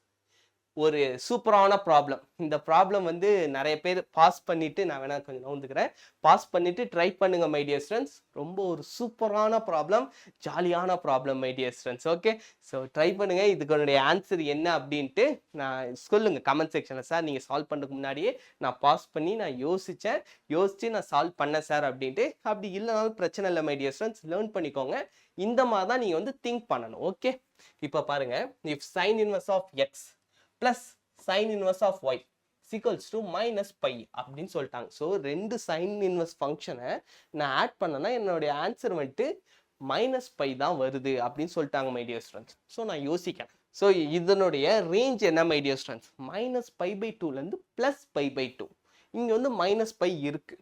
[SPEAKER 1] ஒரு சூப்பரான ப்ராப்ளம். இந்த ப்ராப்ளம் வந்து நிறைய பேர் பாஸ் பண்ணிட்டு, நான் வேணா கொஞ்சம் நவுந்துக்கிறேன், பாஸ் பண்ணிட்டு ட்ரை பண்ணுங்க மை டியர் ஸ்டூடெண்ட்ஸ். ரொம்ப ஒரு சூப்பரான ப்ராப்ளம், ஜாலியான problem my dear students. Okay, so try பண்ணுங்க. இதுக்கு ஆன்சர் என்ன அப்படின்ட்டு நான் சொல்லுங்க கமெண்ட் செக்ஷனில். சார் நீங்கள் சால்வ் பண்ணுறதுக்கு முன்னாடியே நான் பாஸ் பண்ணி நான் யோசிச்சு நான் சால்வ் பண்ணேன் சார் அப்படின்ட்டு. அப்படி இல்லைனாலும் பிரச்சனை இல்லை மை டியர் ஸ்டூடெண்ட்ஸ், லேர்ன் பண்ணிக்கோங்க. இந்த மாதிரி தான் நீங்கள் வந்து திங்க் பண்ணணும். ஓகே, இப்போ பாருங்க, if sin inverse of x plus sin inverse of y equals to -π அப்படின்னு சொல்லிட்டாங்க. ஸோ ரெண்டு sin inverse ஃபங்க்ஷனை நான் ஆட் பண்ணனா என்னுடைய ஆன்சர் வந்துட்டு -π தான் வருது அப்படின்னு சொல்லிட்டாங்க மை டியர் ஸ்டூடெண்ட்ஸ். ஸோ நான் யோசிக்கிறேன். ஸோ இதனுடைய ரேஞ்ச் என்ன மை டியர் ஸ்டூடெண்ட்ஸ், -π/2லேருந்து +π/2. இங்கே வந்து -π இருக்கு.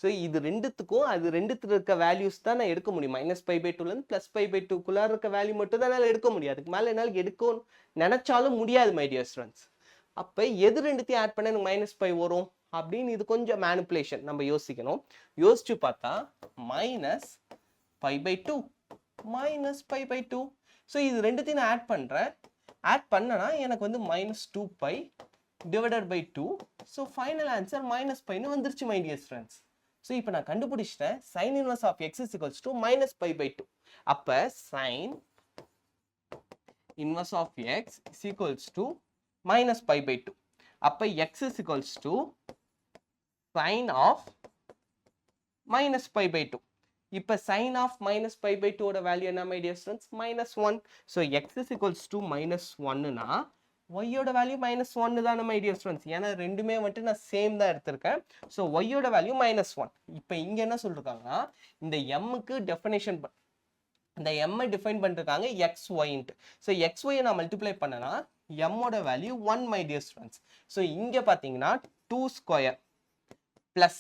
[SPEAKER 1] ஸோ இது ரெண்டுத்துக்கும் அது ரெண்டுத்துல இருக்க வேல்யூஸ் தான் நான் எடுக்க முடியும். -π/2லேருந்து +π/2க்குள்ள இருக்க வேல்யூ மட்டும் தான் என்னால் எடுக்க முடியும். அதுக்கு மேலே என்னால் எடுக்க நினைச்சாலும் முடியாது மை டியர் ஸ்டூடெண்ட்ஸ். அப்போ எது ரெண்டுத்தையும் ஆட் பண்ண எனக்கு -π வரும் அப்படின்னு இது கொஞ்சம் மேனிப்புலேஷன் நம்ம யோசிக்கணும். யோசிச்சு பார்த்தா -π/2 -π/2. ஸோ இது ரெண்டுத்தையும் நான் ஆட் பண்ணனா எனக்கு வந்து -2π / 2. ஸோ ஃபைனல் ஆன்சர் -πன்னு வந்துருச்சு மை டியர் ஸ்டூடெண்ட்ஸ். ஸோ இப்போ நான் கண்டுபிடிச்சிட்டேன் sin inverse of x is equals to -π/2. அப்போ sin inverse of x is equals to -π/2. அப்போ x is equals to sin of -π/2. இப்போ sin of -π/2 ஓட வேல்யூ என்ன my dear students, -1. So x is equals to -1னா y ஓட value -1 தானே my dear students. ஏன்னா ரெண்டுமே வந்துட்டு நான் சேம் தான் எடுத்திருக்கேன். ஸோ y ஓட வேல்யூ -1. இப்போ இங்கே என்ன சொல்லிருக்காங்கன்னா இந்த m-க்கு டெஃபினேஷன் இந்த m-ஐ டிஃபைன் பண்ணிருக்காங்க xy-ன்ட்டு. ஸோ xy-யை நான் மல்டிப்ளை பண்ணனா m-ஓட value 1 my dear students. So இங்கே பார்த்தீங்கன்னா 2² +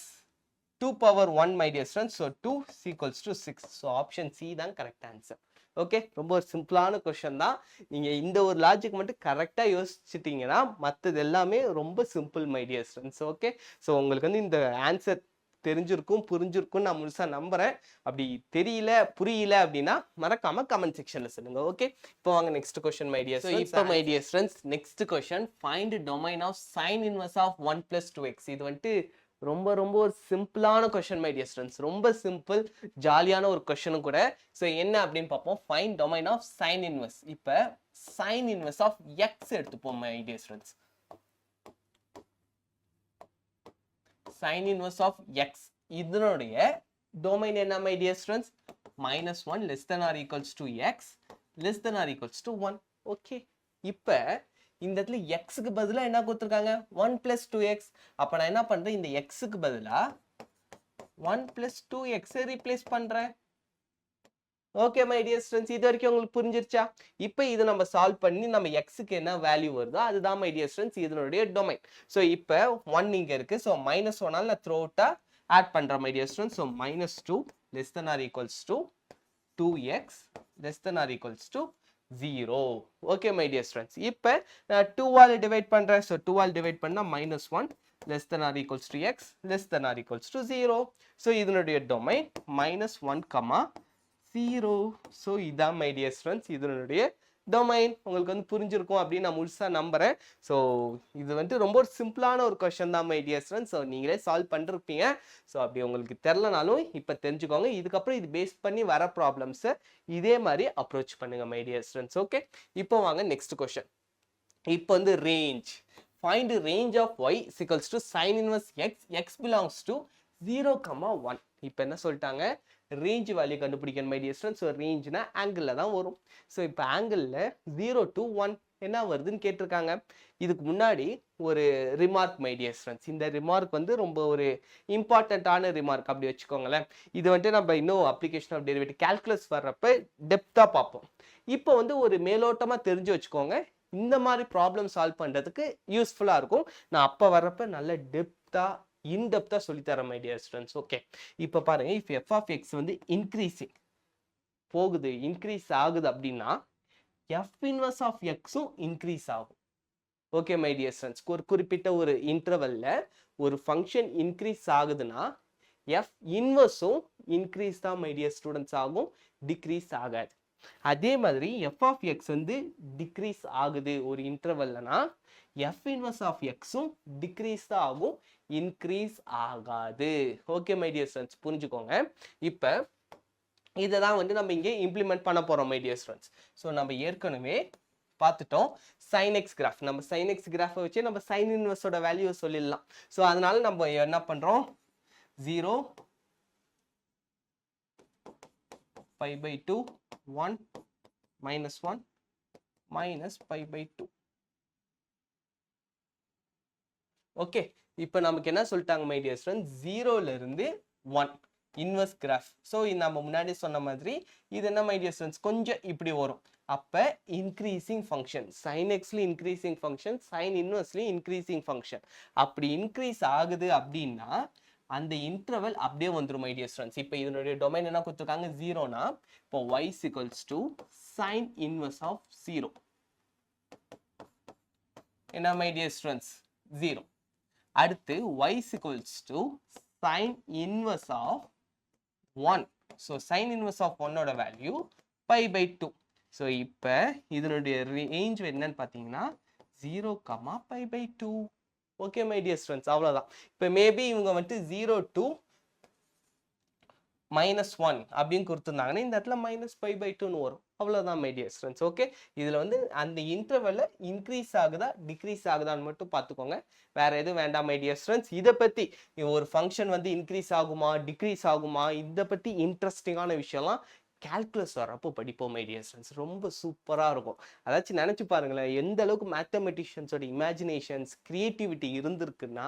[SPEAKER 1] 2^1 my dear students. So 2 = 6. So option C தான் கரெக்ட் ஆன்சர். ஓகே, ரொம்ப ஒரு சிம்பிளான கொஸ்டின் தான். நீங்கள் இந்த ஒரு லாஜிக் மட்டும் கரெக்டாக யோசிச்சிட்டிங்கன்னா மற்றது எல்லாமே ரொம்ப simple my dear students. Okay, so உங்களுக்கு வந்து இந்த ஆன்சர் தெரிஞ்சிருக்கும் புரிஞ்சிருக்கும் நான் முழுசா நம்புறேன். அப்படி தெரியல புரியல அப்படின்னா மறக்காம கமெண்ட் செக்ஷன்ல சொல்லுங்க. ஓகே, இப்போ வாங்க next question my dear students. இப்போ my dear students next question find domain of sin inverse of 1 + 2x. இது வந்துட்டு ரொம்ப ஒரு சிம்பிளான क्वेश्चन மை டியர் ஸ்டூடெண்ட்ஸ். ரொம்ப சிம்பிள் ஜாலியான ஒரு क्वेश्चனும் கூட. ஸோ என்ன அப்படின்னு பார்ப்போம். Find domain of sin inverse. இப்போ sin inverse of x எடுத்துப்போம் my dear students. sin inverse of x இதனுடைய டொமைன் என்ன my dear students, -1 < or = x < or 1. Okay, இப்போ இந்த இடத்துல x-க்கு பதிலா என்ன கொடுத்துருக்காங்க 1 + 2x. அப்போ நான் என்ன பண்றேன், இந்த x-க்கு பதிலா 1 + 2x ரீப்ளேஸ் பண்றேன். ஓகே மை டியர் ஸ்டூடெண்ட்ஸ், இது வரைக்கும் உங்களுக்கு புரிஞ்சிருச்சா? இப்போ இது நம்ம சால்வ் பண்ணி நம்ம எக்ஸுக்கு என்ன வேல்யூ வருதோ அதுதான் மை டியர் ஸ்டூடெண்ட்ஸ் இதனுடைய டொமைன். ஸோ இப்போ 1 இங்க இருக்கு. ஸோ -1 நான் த்ரூ அவுட்டா ஆட் பண்றேன் my dear students. So -2 less than or equals to 2x less than or equals to 0. Okay my dear students, இப்போ 2 ஆல் டிவைட் பண்றேன். ஸோ 2 ஆல் டிவைட் பண்ணா -1 less than or equals to x less than or equals to 0. So இதனுடைய domain -1, 0. So இதான் my dear students இதனுடைய domain. உங்களுக்கு வந்து புரிஞ்சிருக்கும் அப்படின்னு நான் முழுசா நம்புறேன். ஸோ இது வந்து ரொம்ப ஒரு சிம்பிளான ஒரு கொஸ்டின் தான் மை டியர் ஸ்டூடெண்ட்ஸ். ஸோ நீங்களே சால்வ் பண்ணிருப்பீங்க. ஸோ அப்படி உங்களுக்கு தெரிலனாலும் இப்போ தெரிஞ்சுக்கோங்க. இதுக்கப்புறம் இது பேஸ் பண்ணி வர ப்ராப்ளம்ஸை இதே மாதிரி அப்ரோச் பண்ணுங்க மை டியர் ஸ்டூடெண்ட்ஸ். ஓகே, இப்போ வாங்க நெக்ஸ்ட் கொஸ்டின். இப்போ வந்து range find range of y is equals to sin inverse x belongs to 0, 1. இப்போ என்ன சொல்லிட்டாங்க, ரேஞ்ச் வேல்யூ கண்டுபிடிக்கணும் மை டியர் ஸ்டூடெண்ட்ஸ். ஸோ ரேஞ்ச்னா ஆங்கிளில் தான் வரும். ஸோ இப்போ ஆங்கிளில் 0 to 1 என்ன வருதுன்னு கேட்டிருக்காங்க. இதுக்கு முன்னாடி ஒரு ரிமார்க் மை டியர் ஸ்டூடெண்ட்ஸ். இந்த ரிமார்க் வந்து ரொம்ப ஒரு இம்பார்ட்டண்ட்டான ரிமார்க் அப்படி வச்சுக்கோங்களேன். இது வந்துட்டு நம்ம இன்னும் அப்ளிகேஷன் ஆஃப் டெரிவேட்டிவ் கால்குலஸ் வர்றப்ப டெப்த்தாக பார்ப்போம். இப்போ வந்து ஒரு மேலோட்டமாக தெரிஞ்சு வச்சுக்கோங்க. இந்த மாதிரி ப்ராப்ளம் சால்வ் பண்ணுறதுக்கு யூஸ்ஃபுல்லாக இருக்கும். நான் அப்போ வர்றப்ப நல்ல டெப்த்தாக இன்டெப்த்தாக சொல்லித்தரேன் மை டியர் ஸ்டூடெண்ட்ஸ். ஓகே, இப்போ பாருங்க, இஃப் எஃப் ஆஃப் எக்ஸ் வந்து இன்க்ரீசிங் போகுது, இன்க்ரீஸ் ஆகுது அப்படின்னா எஃப் இன்வர்ஸ் ஆஃப் எக்ஸும் இன்க்ரீஸ் ஆகும். ஓகே மை டியர் ஸ்டூடெண்ட்ஸ், ஒரு குறிப்பிட்ட ஒரு இன்டர்வல்ல ஒரு ஃபங்க்ஷன் இன்க்ரீஸ் ஆகுதுன்னா எஃப் இன்வர்ஸும் இன்க்ரீஸ் தான் மை டியர் ஸ்டூடெண்ட்ஸ் ஆகும், டிக்ரீஸ் ஆகாது. அதே மாதிரி எஃப் ஆஃப் எக்ஸ் வந்து டிக்ரீஸ் ஆகுது ஒரு இன்டர்வல்னா எஃப் இன்வர்ஸ் ஆஃப் எக்ஸும் டிக்ரீஸ் தான் ஆகும், இன்க்ரீஸ் ஆகாது. ஓகே மை டியர் ஸ்டூடெண்ட்ஸ், புரிஞ்சுக்கோங்க. இப்போ இதை தான் வந்து நம்ம இங்கே இம்ப்ளிமெண்ட் பண்ண போறோம் மை டியர் ஸ்டூடெண்ட்ஸ். ஸோ நம்ம ஏற்கனவே பார்த்துட்டோம் sin x கிராஃப். நம்ம sin x கிராஃபை வச்சு நம்ம sin இன்வர்ஸோட வேல்யூ சொல்லிடலாம். ஸோ அதனால நம்ம என்ன பண்றோம், 0 π/2 1 -1 -π/2. ஓகே, இப்போ நமக்கு என்ன சொல்லிட்டாங்க மை டியர் ஸ்டூடெண்ட்ஸ், 0ல இருந்து 1 இன்வர்ஸ் கிராஃப். ஸோ நம்ம முன்னாடி சொன்ன மாதிரி இது என்ன மை டியர் ஸ்டூடெண்ட்ஸ், கொஞ்சம் இப்படி வரும். அப்போ இன்க்ரீசிங் ஃபங்க்ஷன், சைன் எக்ஸ்லயும் இன்க்ரீசிங் ஃபங்க்ஷன், சைன் இன்வர்ஸ்லயும் இன்க்ரீசிங் ஃபங்க்ஷன். அப்படி இன்க்ரீஸ் ஆகுது அப்படின்னா அந்த இன்டர்வல் அப்படியே வந்துடும் மை டியர் ஸ்டூடெண்ட்ஸ். இப்போ இதனுடைய டொமைன் என்ன கொடுத்துருக்காங்க, 0னா இப்போ y equals to sin inverse of 0. என்ன மை டியர் ஸ்டூடெண்ட்ஸ், 0. அடுத்து y equals to sin inverse of 1. So sin inverse of 1ஓட வேல்யூ π/2. ஸோ இப்போ இதனுடைய ரேஞ்ச் என்னன்னு பார்த்தீங்கன்னா 0, π/2. ஓகே மை டியர் ஸ்டூடெண்ட்ஸ், அவ்வளோதான். இப்போ மேபி இவங்க வந்துட்டு 0 to -1 அப்படின்னு கொடுத்துருந்தாங்கன்னா இந்த இடத்துல -π/2ன்னு வரும். அவ்வளோதான் மை டியர் ஸ்டூடெண்ட்ஸ். ஓகே, இதில் வந்து அந்த இன்டர்வல்ல இன்க்ரீஸ் ஆகுதா டிக்ரீஸ் ஆகுதான்னு மட்டும் பார்த்துக்கோங்க, வேற எதுவும் வேண்டாம் மை டியர் ஸ்டூடெண்ட்ஸ். இதை பற்றி ஒரு ஃபங்க்ஷன் வந்து இன்க்ரீஸ் ஆகுமா டிக்ரீஸ் ஆகுமா இதை பற்றி இன்ட்ரெஸ்டிங்கான விஷயம்லாம் கால்குலஸ் வரப்போ படிப்போம் மை டியர் ஸ்டூடெண்ட்ஸ். ரொம்ப சூப்பராக இருக்கும். அதாச்சும் நினச்சி பாருங்களேன், எந்த அளவுக்கு மேத்தமெட்டிஷியன்ஸோட இமேஜினேஷன்ஸ் கிரியேட்டிவிட்டி இருந்திருக்குன்னா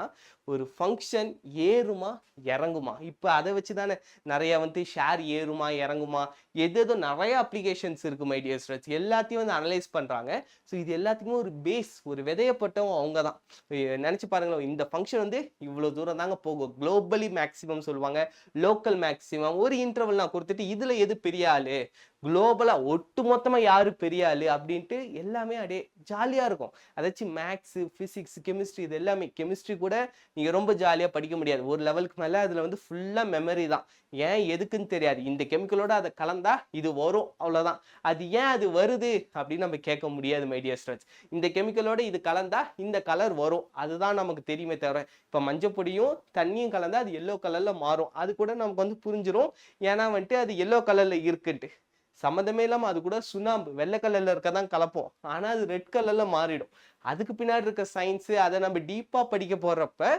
[SPEAKER 1] ஒரு ஃபங்க்ஷன் ஏறுமா இறங்குமா. இப்போ அதை வச்சு தானே நிறைய வந்து ஷேர் ஏறுமா இறங்குமா எதோ நிறைய அப்ளிகேஷன்ஸ் இருக்கு மை டியர் ஸ்டூடெண்ட்ஸ். எல்லாத்தையும் வந்து அனலைஸ் பண்ணுறாங்க. ஸோ இது எல்லாத்துக்குமே ஒரு பேஸ், ஒரு விதையப்பட்டவங்க அவங்க தான். நினச்சி பாருங்களேன், இந்த ஃபங்க்ஷன் வந்து இவ்வளோ தூரம் தாங்க போகும். குளோபலி மேக்ஸிமம் சொல்லுவாங்க, லோக்கல் மேக்ஸிமம். ஒரு இன்டர்வல் நான் கொடுத்துட்டு இதில் எது பெரிய ஆளு, குளோபலா ஒட்டு மொத்தமா யாரு பெரிய ஆளு அப்படின்ட்டு எல்லாமே அப்படியே ஜாலியா இருக்கும். அதாச்சும் மேக்ஸ், பிசிக்ஸ், கெமிஸ்ட்ரி, இது எல்லாமே. கெமிஸ்ட்ரி கூட நீங்க ரொம்ப ஜாலியா படிக்க முடியாது, ஒரு லெவலுக்கு மேல அதுல வந்து ஃபுல்லா மெமரி தான். ஏன் எதுக்குன்னு தெரியாது, இந்த கெமிக்கலோட அதை கலந்தா இது வரும், அவ்வளவுதான். அது ஏன் அது வருது அப்படின்னு நம்ம கேட்க முடியாது மை டியர் ஸ்டூடெண்ட்ஸ். இந்த கெமிக்கலோட இது கலந்தா இந்த கலர் வரும், அதுதான் நமக்கு தெரியுமே தவிர இப்ப மஞ்சள் பொடியும் தண்ணியும் கலந்தா அது எல்லோ கலர்ல மாறும், அது கூட நமக்கு வந்து புரிஞ்சிடும். ஏன்னா வந்துட்டு அது எல்லோ கலர்ல இருக்குன்ட்டு. சம்மந்தமே இல்லாம அது கூட சுண்ணாம்பு வெள்ளை கலர்ல இருக்கதான் கலப்போம், ஆனா அது ரெட் கலர்ல மாறிடும். அதுக்கு பின்னாடி இருக்க சயின்ஸ், அதை நம்ம டீப்பா படிக்க போறப்ப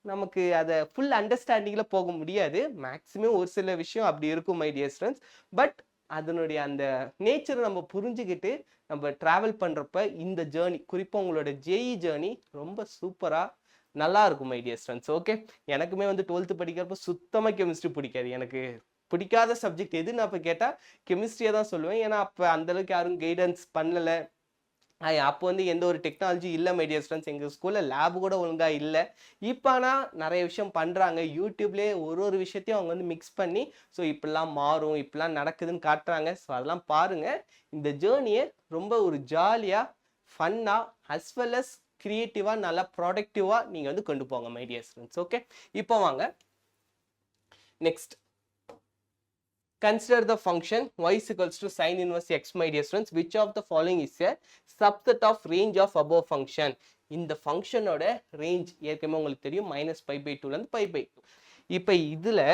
[SPEAKER 1] நமக்கு அதை ஃபுல் அண்டர்ஸ்டாண்டிங்ல போக முடியாது. மேக்ஸிமம் ஒரு சில விஷயம் அப்படி இருக்கும் மை டியர் ஸ்டூடெண்ட்ஸ். பட் அதனுடைய அந்த நேச்சரை நம்ம புரிஞ்சுக்கிட்டு நம்ம டிராவல் பண்றப்ப இந்த ஜேர்னி, குறிப்பா உங்களோட ஜேஇ ஜேர்னி ரொம்ப சூப்பரா நல்லா இருக்கும் மை டியர் ஸ்டூடெண்ட்ஸ். ஓகே, எனக்குமே வந்து 12th படிக்கிறப்ப சுத்தமா கெமிஸ்ட்ரி பிடிக்காது. எனக்கு பிடிக்காத சப்ஜெக்ட் எதுன்னு அப்போ கேட்டால் கெமிஸ்ட்ரியை தான் சொல்லுவேன். ஏன்னா அப்போ அந்தளவுக்கு யாரும் கைடன்ஸ் பண்ணலை. அப்போ வந்து எந்த ஒரு டெக்னாலஜி இல்லை மைடியர் ஸ்டூடெண்ட்ஸ். எங்கள் ஸ்கூலில் லேபு கூட ஒழுங்காக இல்லை. இப்போ ஆனால் நிறைய விஷயம் பண்ணுறாங்க. யூடியூப்லேயே ஒரு விஷயத்தையும் அவங்க வந்து மிக்ஸ் பண்ணி ஸோ இப்படிலாம் மாறும், இப்படிலாம் நடக்குதுன்னு காட்டுறாங்க. ஸோ அதெல்லாம் பாருங்கள். இந்த ஜேர்னியை ரொம்ப ஒரு ஜாலியாக, ஃபன்னாக, அஸ் வெல் அஸ் கிரியேட்டிவாக, நல்லா ப்ராடக்டிவாக நீங்கள் வந்து கொண்டு போங்க மைடியர் ஸ்டூடெண்ட்ஸ். ஓகே, இப்போ வாங்க next. Consider the function y is equals to sin inverse x, my dear students. Which of the following is a subset of range of above function? இந்த ஃபங்க்ஷனோட range ஏற்கனவே உங்களுக்கு தெரியும், -π/2 π/2. இப்போ இதில்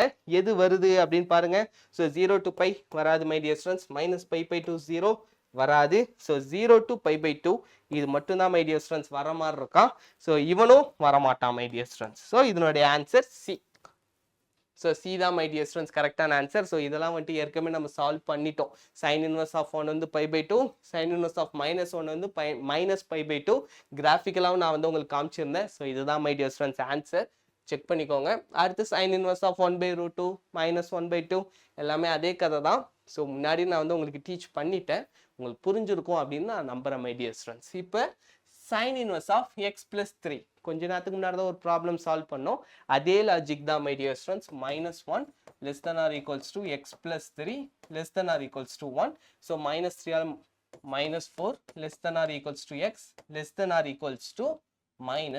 [SPEAKER 1] எது வருது அப்படின்னு பாருங்க. ஸோ 0 to π வராது மை டியர் ஸ்டூடெண்ட்ஸ். -π/2 0 வராது. ஸோ 0 to π/2 இது மட்டும்தான் மை டியர் ஸ்டூடெண்ட்ஸ் வர மாதிரி இருக்கான். ஸோ இவனும் வரமாட்டான் மை டியர் ஸ்டூடெண்ட்ஸ். ஸோ இதனுடைய ஆன்சர் சி. ஸோ சி தான் மை டியர் ஸ்டூடெண்ட்ஸ் கரெக்டான ஆன்சர். ஸோ இதெல்லாம் வந்துட்டு ஏற்கனவே நம்ம சால்வ் பண்ணிட்டோம். சைன் இன்வர்ஸ் ஆஃப் 1 வந்து π/2, சைன் இன்வர்ஸ் ஆஃப் -1 வந்து -π/2. கிராஃபிக்கலாகவும் நான் வந்து உங்களுக்கு காமிச்சிருந்தேன். ஸோ இதுதான் my dear students answer. Check பண்ணிக்கோங்க. அடுத்து சைன் இன்வர்ஸ் ஆஃப் 1/√2 -1/2 எல்லாமே அதே கதை தான். ஸோ முன்னாடி நான் வந்து உங்களுக்கு டீச் பண்ணிட்டேன், உங்களுக்கு புரிஞ்சிருக்கும் அப்படின்னு நான் நம்புகிறேன் மை டியர் ஸ்டூடெண்ட்ஸ். இப்போ சைன் இன்வர்ஸ் ஆஃப் x + 3 கொஞ்ச நேரத்துக்கு முன்னாடி தான் ஒரு ப்ராப்ளம் சால்வ் பண்ணோம். அதே லாஜிக் தான் my dear students. -1 < (= x + 3 < (= 1). So -3 -4 < (x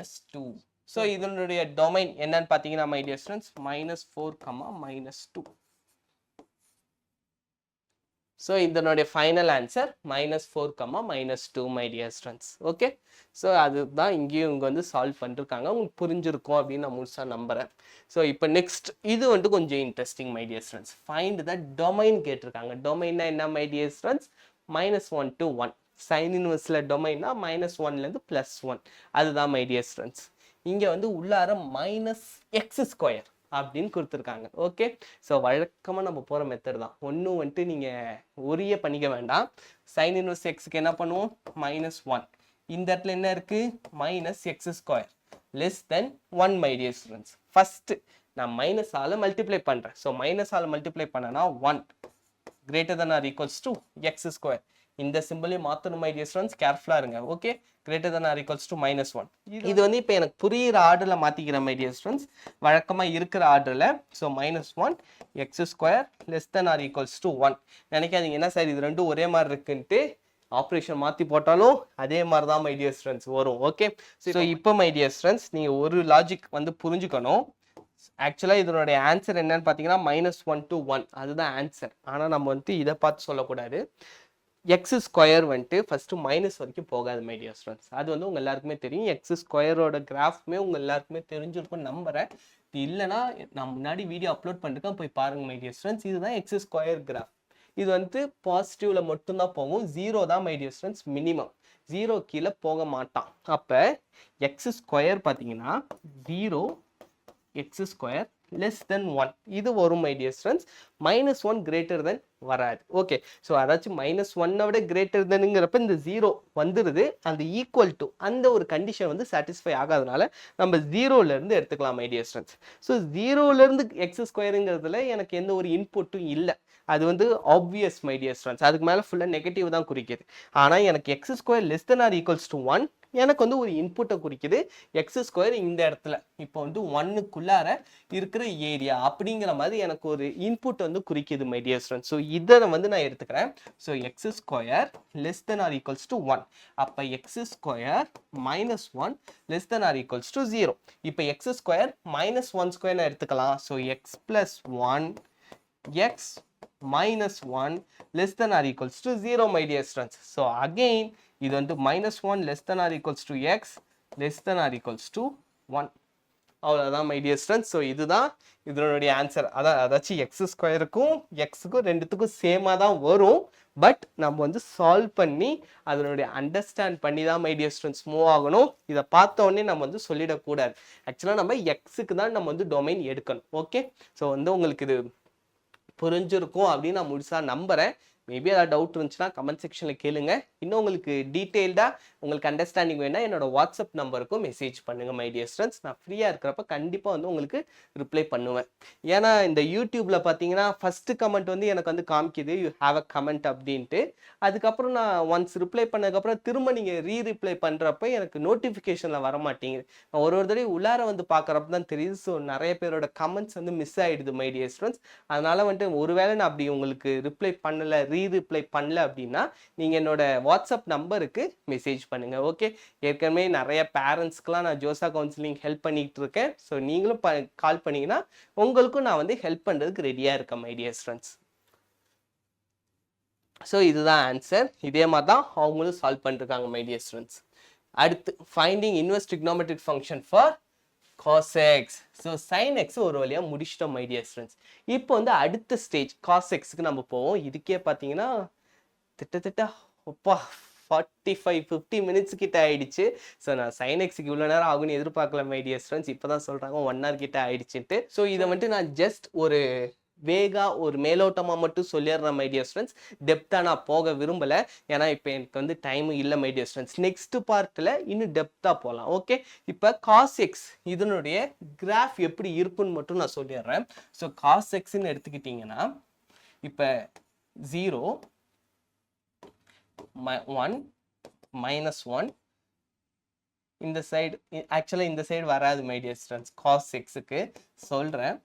[SPEAKER 1] < (2). So இதனுடைய டொமைன் என்னன்னு பார்த்தீங்கன்னா மை டியர் ஸ்டூடெண்ட்ஸ் -4, -2. ஸோ இதனுடைய final answer -4, -2 my dear students. Okay, so அதுதான் இங்கேயும் இங்கே வந்து சால்வ் பண்ணிருக்காங்க. உங்களுக்கு புரிஞ்சிருக்கும் அப்படின்னு நான் முழுசாக நம்புகிறேன். ஸோ இப்போ நெக்ஸ்ட் இது வந்துட்டு கொஞ்சம் interesting my dear students. Find the domain கேட்டிருக்காங்க. டொமைன்னா என்ன my dear students? -1 to 1. Sine இன்வர்ஸில் டொமைன்னா -1லேருந்து +1. அதுதான் மை டியர் ஸ்டூடெண்ட்ஸ். இங்கே வந்து உள்ளார -x² அப்படின்னு கொடுத்துருக்காங்க. ஓகே, ஸோ வழக்கமாக நம்ம போகிற மெத்தட் தான். ஒன்றும் வந்துட்டு நீங்கள் ஒரே பண்ணிக்க வேண்டாம். சைன் இன்வர்ஸ் எக்ஸுக்கு என்ன பண்ணுவோம்? -1. இந்த இடத்துல என்ன இருக்குது? -x² < (1 my dear students. First நான் மைனஸால் மல்டிப்ளை பண்ணுறேன். ஸோ மைனஸால் மல்டிப்ளை பண்ணனா 1 > (x²). இந்த சிம்பிளையும் மாற்றணும் மை டியர் ஸ்டூடெண்ட்ஸ். கேர்ஃபுல்லாக இருங்க. ஓகே, > -1. இது வந்து இப்போ எனக்கு புரியுற ஆர்டரில் மாற்றிக்கிறேன் மை டியர் ஸ்டூடெண்ட்ஸ். வழக்கமாக இருக்கிற ஆர்டரில். So -1 x² < (1). நினைக்காதீங்க என்ன சார் இது ரெண்டும் ஒரே மாதிரி இருக்குன்ட்டு. ஆப்ரேஷன் மாற்றி போட்டாலும் அதே மாதிரி தான் மை டியர் ஸ்டூடெண்ட்ஸ் வரும். ஓகே, ஸோ இப்போ மை டியர் ஸ்டூடெண்ட்ஸ் நீங்கள் ஒரு லாஜிக் வந்து புரிஞ்சுக்கணும். ஆக்சுவலாக இதனுடைய ஆன்சர் என்னன்னு பார்த்தீங்கன்னா -1 to 1 அதுதான் ஆன்சர். ஆனால் நம்ம வந்துட்டு இதை பார்த்து சொல்லக்கூடாது. x² வந்துட்டு ஃபஸ்ட்டு மைனஸ் வரைக்கும் போகாது மை டியர் ஸ்டூடெண்ட்ஸ். அது வந்து உங்கள் எல்லாருக்குமே தெரியும். x² கிராஃப்மே உங்கள் எல்லாருக்குமே தெரிஞ்சிருக்கும்னு நம்புகிறேன். இது இல்லைனா நான் முன்னாடி வீடியோ அப்லோட் பண்ணிருக்கேன், போய் பாருங்கள் மை டியர் ஸ்டூடெண்ட்ஸ். இதுதான் x² கிராஃப். இது வந்து பாசிட்டிவ்ல மட்டும்தான் போகும். 0 தான் மை டியர் ஸ்டூடெண்ட்ஸ் மினிமம். 0 கீழே போக மாட்டான். அப்போ x² பார்த்தீங்கன்னா 0 x² < 1 இது வரும் my dear students. -1 greater than வராது. ஓகே, ஸோ அதாச்சும் -1 விட greater thanங்கிறப்ப இந்த 0 வந்துடுது. அந்த ஈக்குவல் டு அந்த ஒரு கண்டிஷன் வந்து சாட்டிஸ்ஃபை ஆகாதனால நம்ம 0லேருந்து எடுத்துக்கலாம் மை டியர் ஸ்டூடெண்ட்ஸ். ஸோ 0லேருந்து x²ங்கிறதுல எனக்கு எந்த ஒரு இன்புட்டும் இல்லை. அது வந்து ஆப்வியஸ் மை டியர் ஸ்டூடெண்ட்ஸ். அதுக்கு மேலே ஃபுல்லாக நெகட்டிவ் தான் குறிக்குது. ஆனால் எனக்கு x² < (1) எனக்கு வந்து ஒரு இன்புட்டை குறிக்குது. x² இந்த இடத்துல இப்போ வந்து 1க்குள்ளார இருக்கிற ஏரியா அப்படிங்கிற மாதிரி எனக்கு ஒரு இன்புட் வந்து குறிக்குது மை டியர் ஸ்டூடெண்ட்ஸ். ஸோ இதை வந்து நான் எடுத்துக்கிறேன். So x² < 1. அப்போ x² -1 < 0. இப்போ x² -1² நான் எடுத்துக்கலாம். So x + 1 x -1 < 0 my dear students. So again இது வந்து -1 < x < 1. அவ்வளோதான் மை டியர் ஸ்டூடெண்ட்ஸ். ஸோ இதுதான் இதனுடைய ஆன்சர். அதாச்சும் x²க்கும் x-க்கும் ரெண்டுத்துக்கும் சேமாக தான் வரும். பட் நம்ம வந்து சால்வ் பண்ணி அதனுடைய அண்டர்ஸ்டாண்ட் பண்ணி தான் மை டியர் ஸ்டூடெண்ட்ஸ் மூவ் ஆகணும். இதை பார்த்த உடனே நம்ம வந்து சொல்லிடக்கூடாது. ஆக்சுவலாக நம்ம எக்ஸுக்கு தான் நம்ம வந்து டொமைன் எடுக்கணும். ஓகே, ஸோ வந்து உங்களுக்கு இது புரிஞ்சிருக்கும் அப்படின்னு நான் முழுசாக நம்புகிறேன். மேபி ஏதாவது டவுட் இருந்துச்சுன்னா கமெண்ட் செக்ஷனில் கேளுங்க. இன்னும் உங்களுக்கு டீட்டெயில்டாக உங்களுக்கு அண்டர்ஸ்டாண்டிங் வேணா என்னோட வாட்ஸ்அப் நம்பருக்கும் மெசேஜ் பண்ணுங்கள் மை டியர் ஸ்டூடெண்ட்ஸ். நான் ஃப்ரீயாக இருக்கிறப்ப கண்டிப்பாக வந்து உங்களுக்கு ரிப்ளை பண்ணுவேன். ஏன்னா இந்த யூடியூப்பில் பார்த்தீங்கன்னா ஃபஸ்ட்டு கமெண்ட் வந்து எனக்கு வந்து காமிக்குது யூ ஹாவ் அ கமெண்ட் அப்படின்ட்டு. அதுக்கப்புறம் நான் ஒன்ஸ் ரிப்ளை பண்ணதுக்கப்புறம் திரும்ப நீங்கள் ரீரிப்ளை பண்ணுறப்ப எனக்கு நோட்டிஃபிகேஷனில் வர மாட்டேங்குது. நான் ஒரு தடவை உள்ளார வந்து பார்க்குறப்ப தான் தெரியுது. ஸோ நிறைய பேரோட கமெண்ட்ஸ் வந்து மிஸ் ஆகிடுது மை டியர் ஸ்டூடெண்ட்ஸ். அதனால் வந்துட்டு ஒருவேளை நான் அப்படி உங்களுக்கு ரிப்ளை பண்ணலை ரீரிப்ளை பண்ணல அப்படின்னா நீங்கள் என்னோட வாட்ஸ்அப் நம்பருக்கு மெசேஜ் பண்ணுங்கள். ஓகே, ஏற்கனவே நிறைய பேரண்ட்ஸ்க்குலாம் நான் ஜோசா கவுன்சிலிங் ஹெல்ப் பண்ணிகிட்டு இருக்கேன். ஸோ நீங்களும் கால் பண்ணிங்கன்னா உங்களுக்கும் நான் வந்து ஹெல்ப் பண்ணுறதுக்கு ரெடியாக இருக்கேன் மை டியர் ஸ்டூடெண்ட்ஸ். ஸோ இதுதான் ஆன்சர். இதே மாதிரி தான் அவங்களும் சால்வ் பண்ணிருக்காங்க மை டியர் ஸ்டூடெண்ட்ஸ். அடுத்து finding inverse trigonometric function for cos x. So sin x ஒரு வழியாக முடிச்சிட்டோம் மை டியர் ஸ்டூடெண்ட்ஸ். இப்போ வந்து அடுத்த ஸ்டேஜ் cos xக்கு நம்ம போவோம். இதுக்கே பார்த்தீங்கன்னா திட்டத்தட்ட 45-50 மினிட்ஸ் கிட்ட ஆயிடுச்சு. ஸோ நான் sin xக்கு இவ்வளோ நேரம் ஆகும்னு எதிர்பார்க்கல மை டியர் ஸ்டூடெண்ட்ஸ். இப்போ தான் சொல்கிறாங்க 1 hour கிட்ட ஆயிடுச்சுட்டு. ஸோ இதை வந்துட்டு நான் ஜஸ்ட் ஒரு வேகா ஒரு மேலோட்டமாக மட்டும் சொல்லிடுறேன் மை டியர் ஸ்டூடெண்ட்ஸ். டெப்த்தாக நான் போக விரும்பலை. ஏன்னா இப்போ எனக்கு வந்து டைமும் இல்லை மை டியர் ஸ்டூடெண்ட்ஸ். நெக்ஸ்ட் பார்ட்டில் இன்னும் டெப்த்தாக போகலாம். ஓகே, இப்போ cos x இதனுடைய கிராஃப் எப்படி இருக்குன்னு மட்டும் நான் சொல்லிடுறேன். ஸோ cos xன்னு எடுத்துக்கிட்டிங்கன்னா இப்போ 0 1 -1 இந்த சைடு ஆக்சுவலாக இந்த சைடு வராது மை டியர் ஸ்டூடெண்ட்ஸ். cos xக்கு சொல்கிறேன்.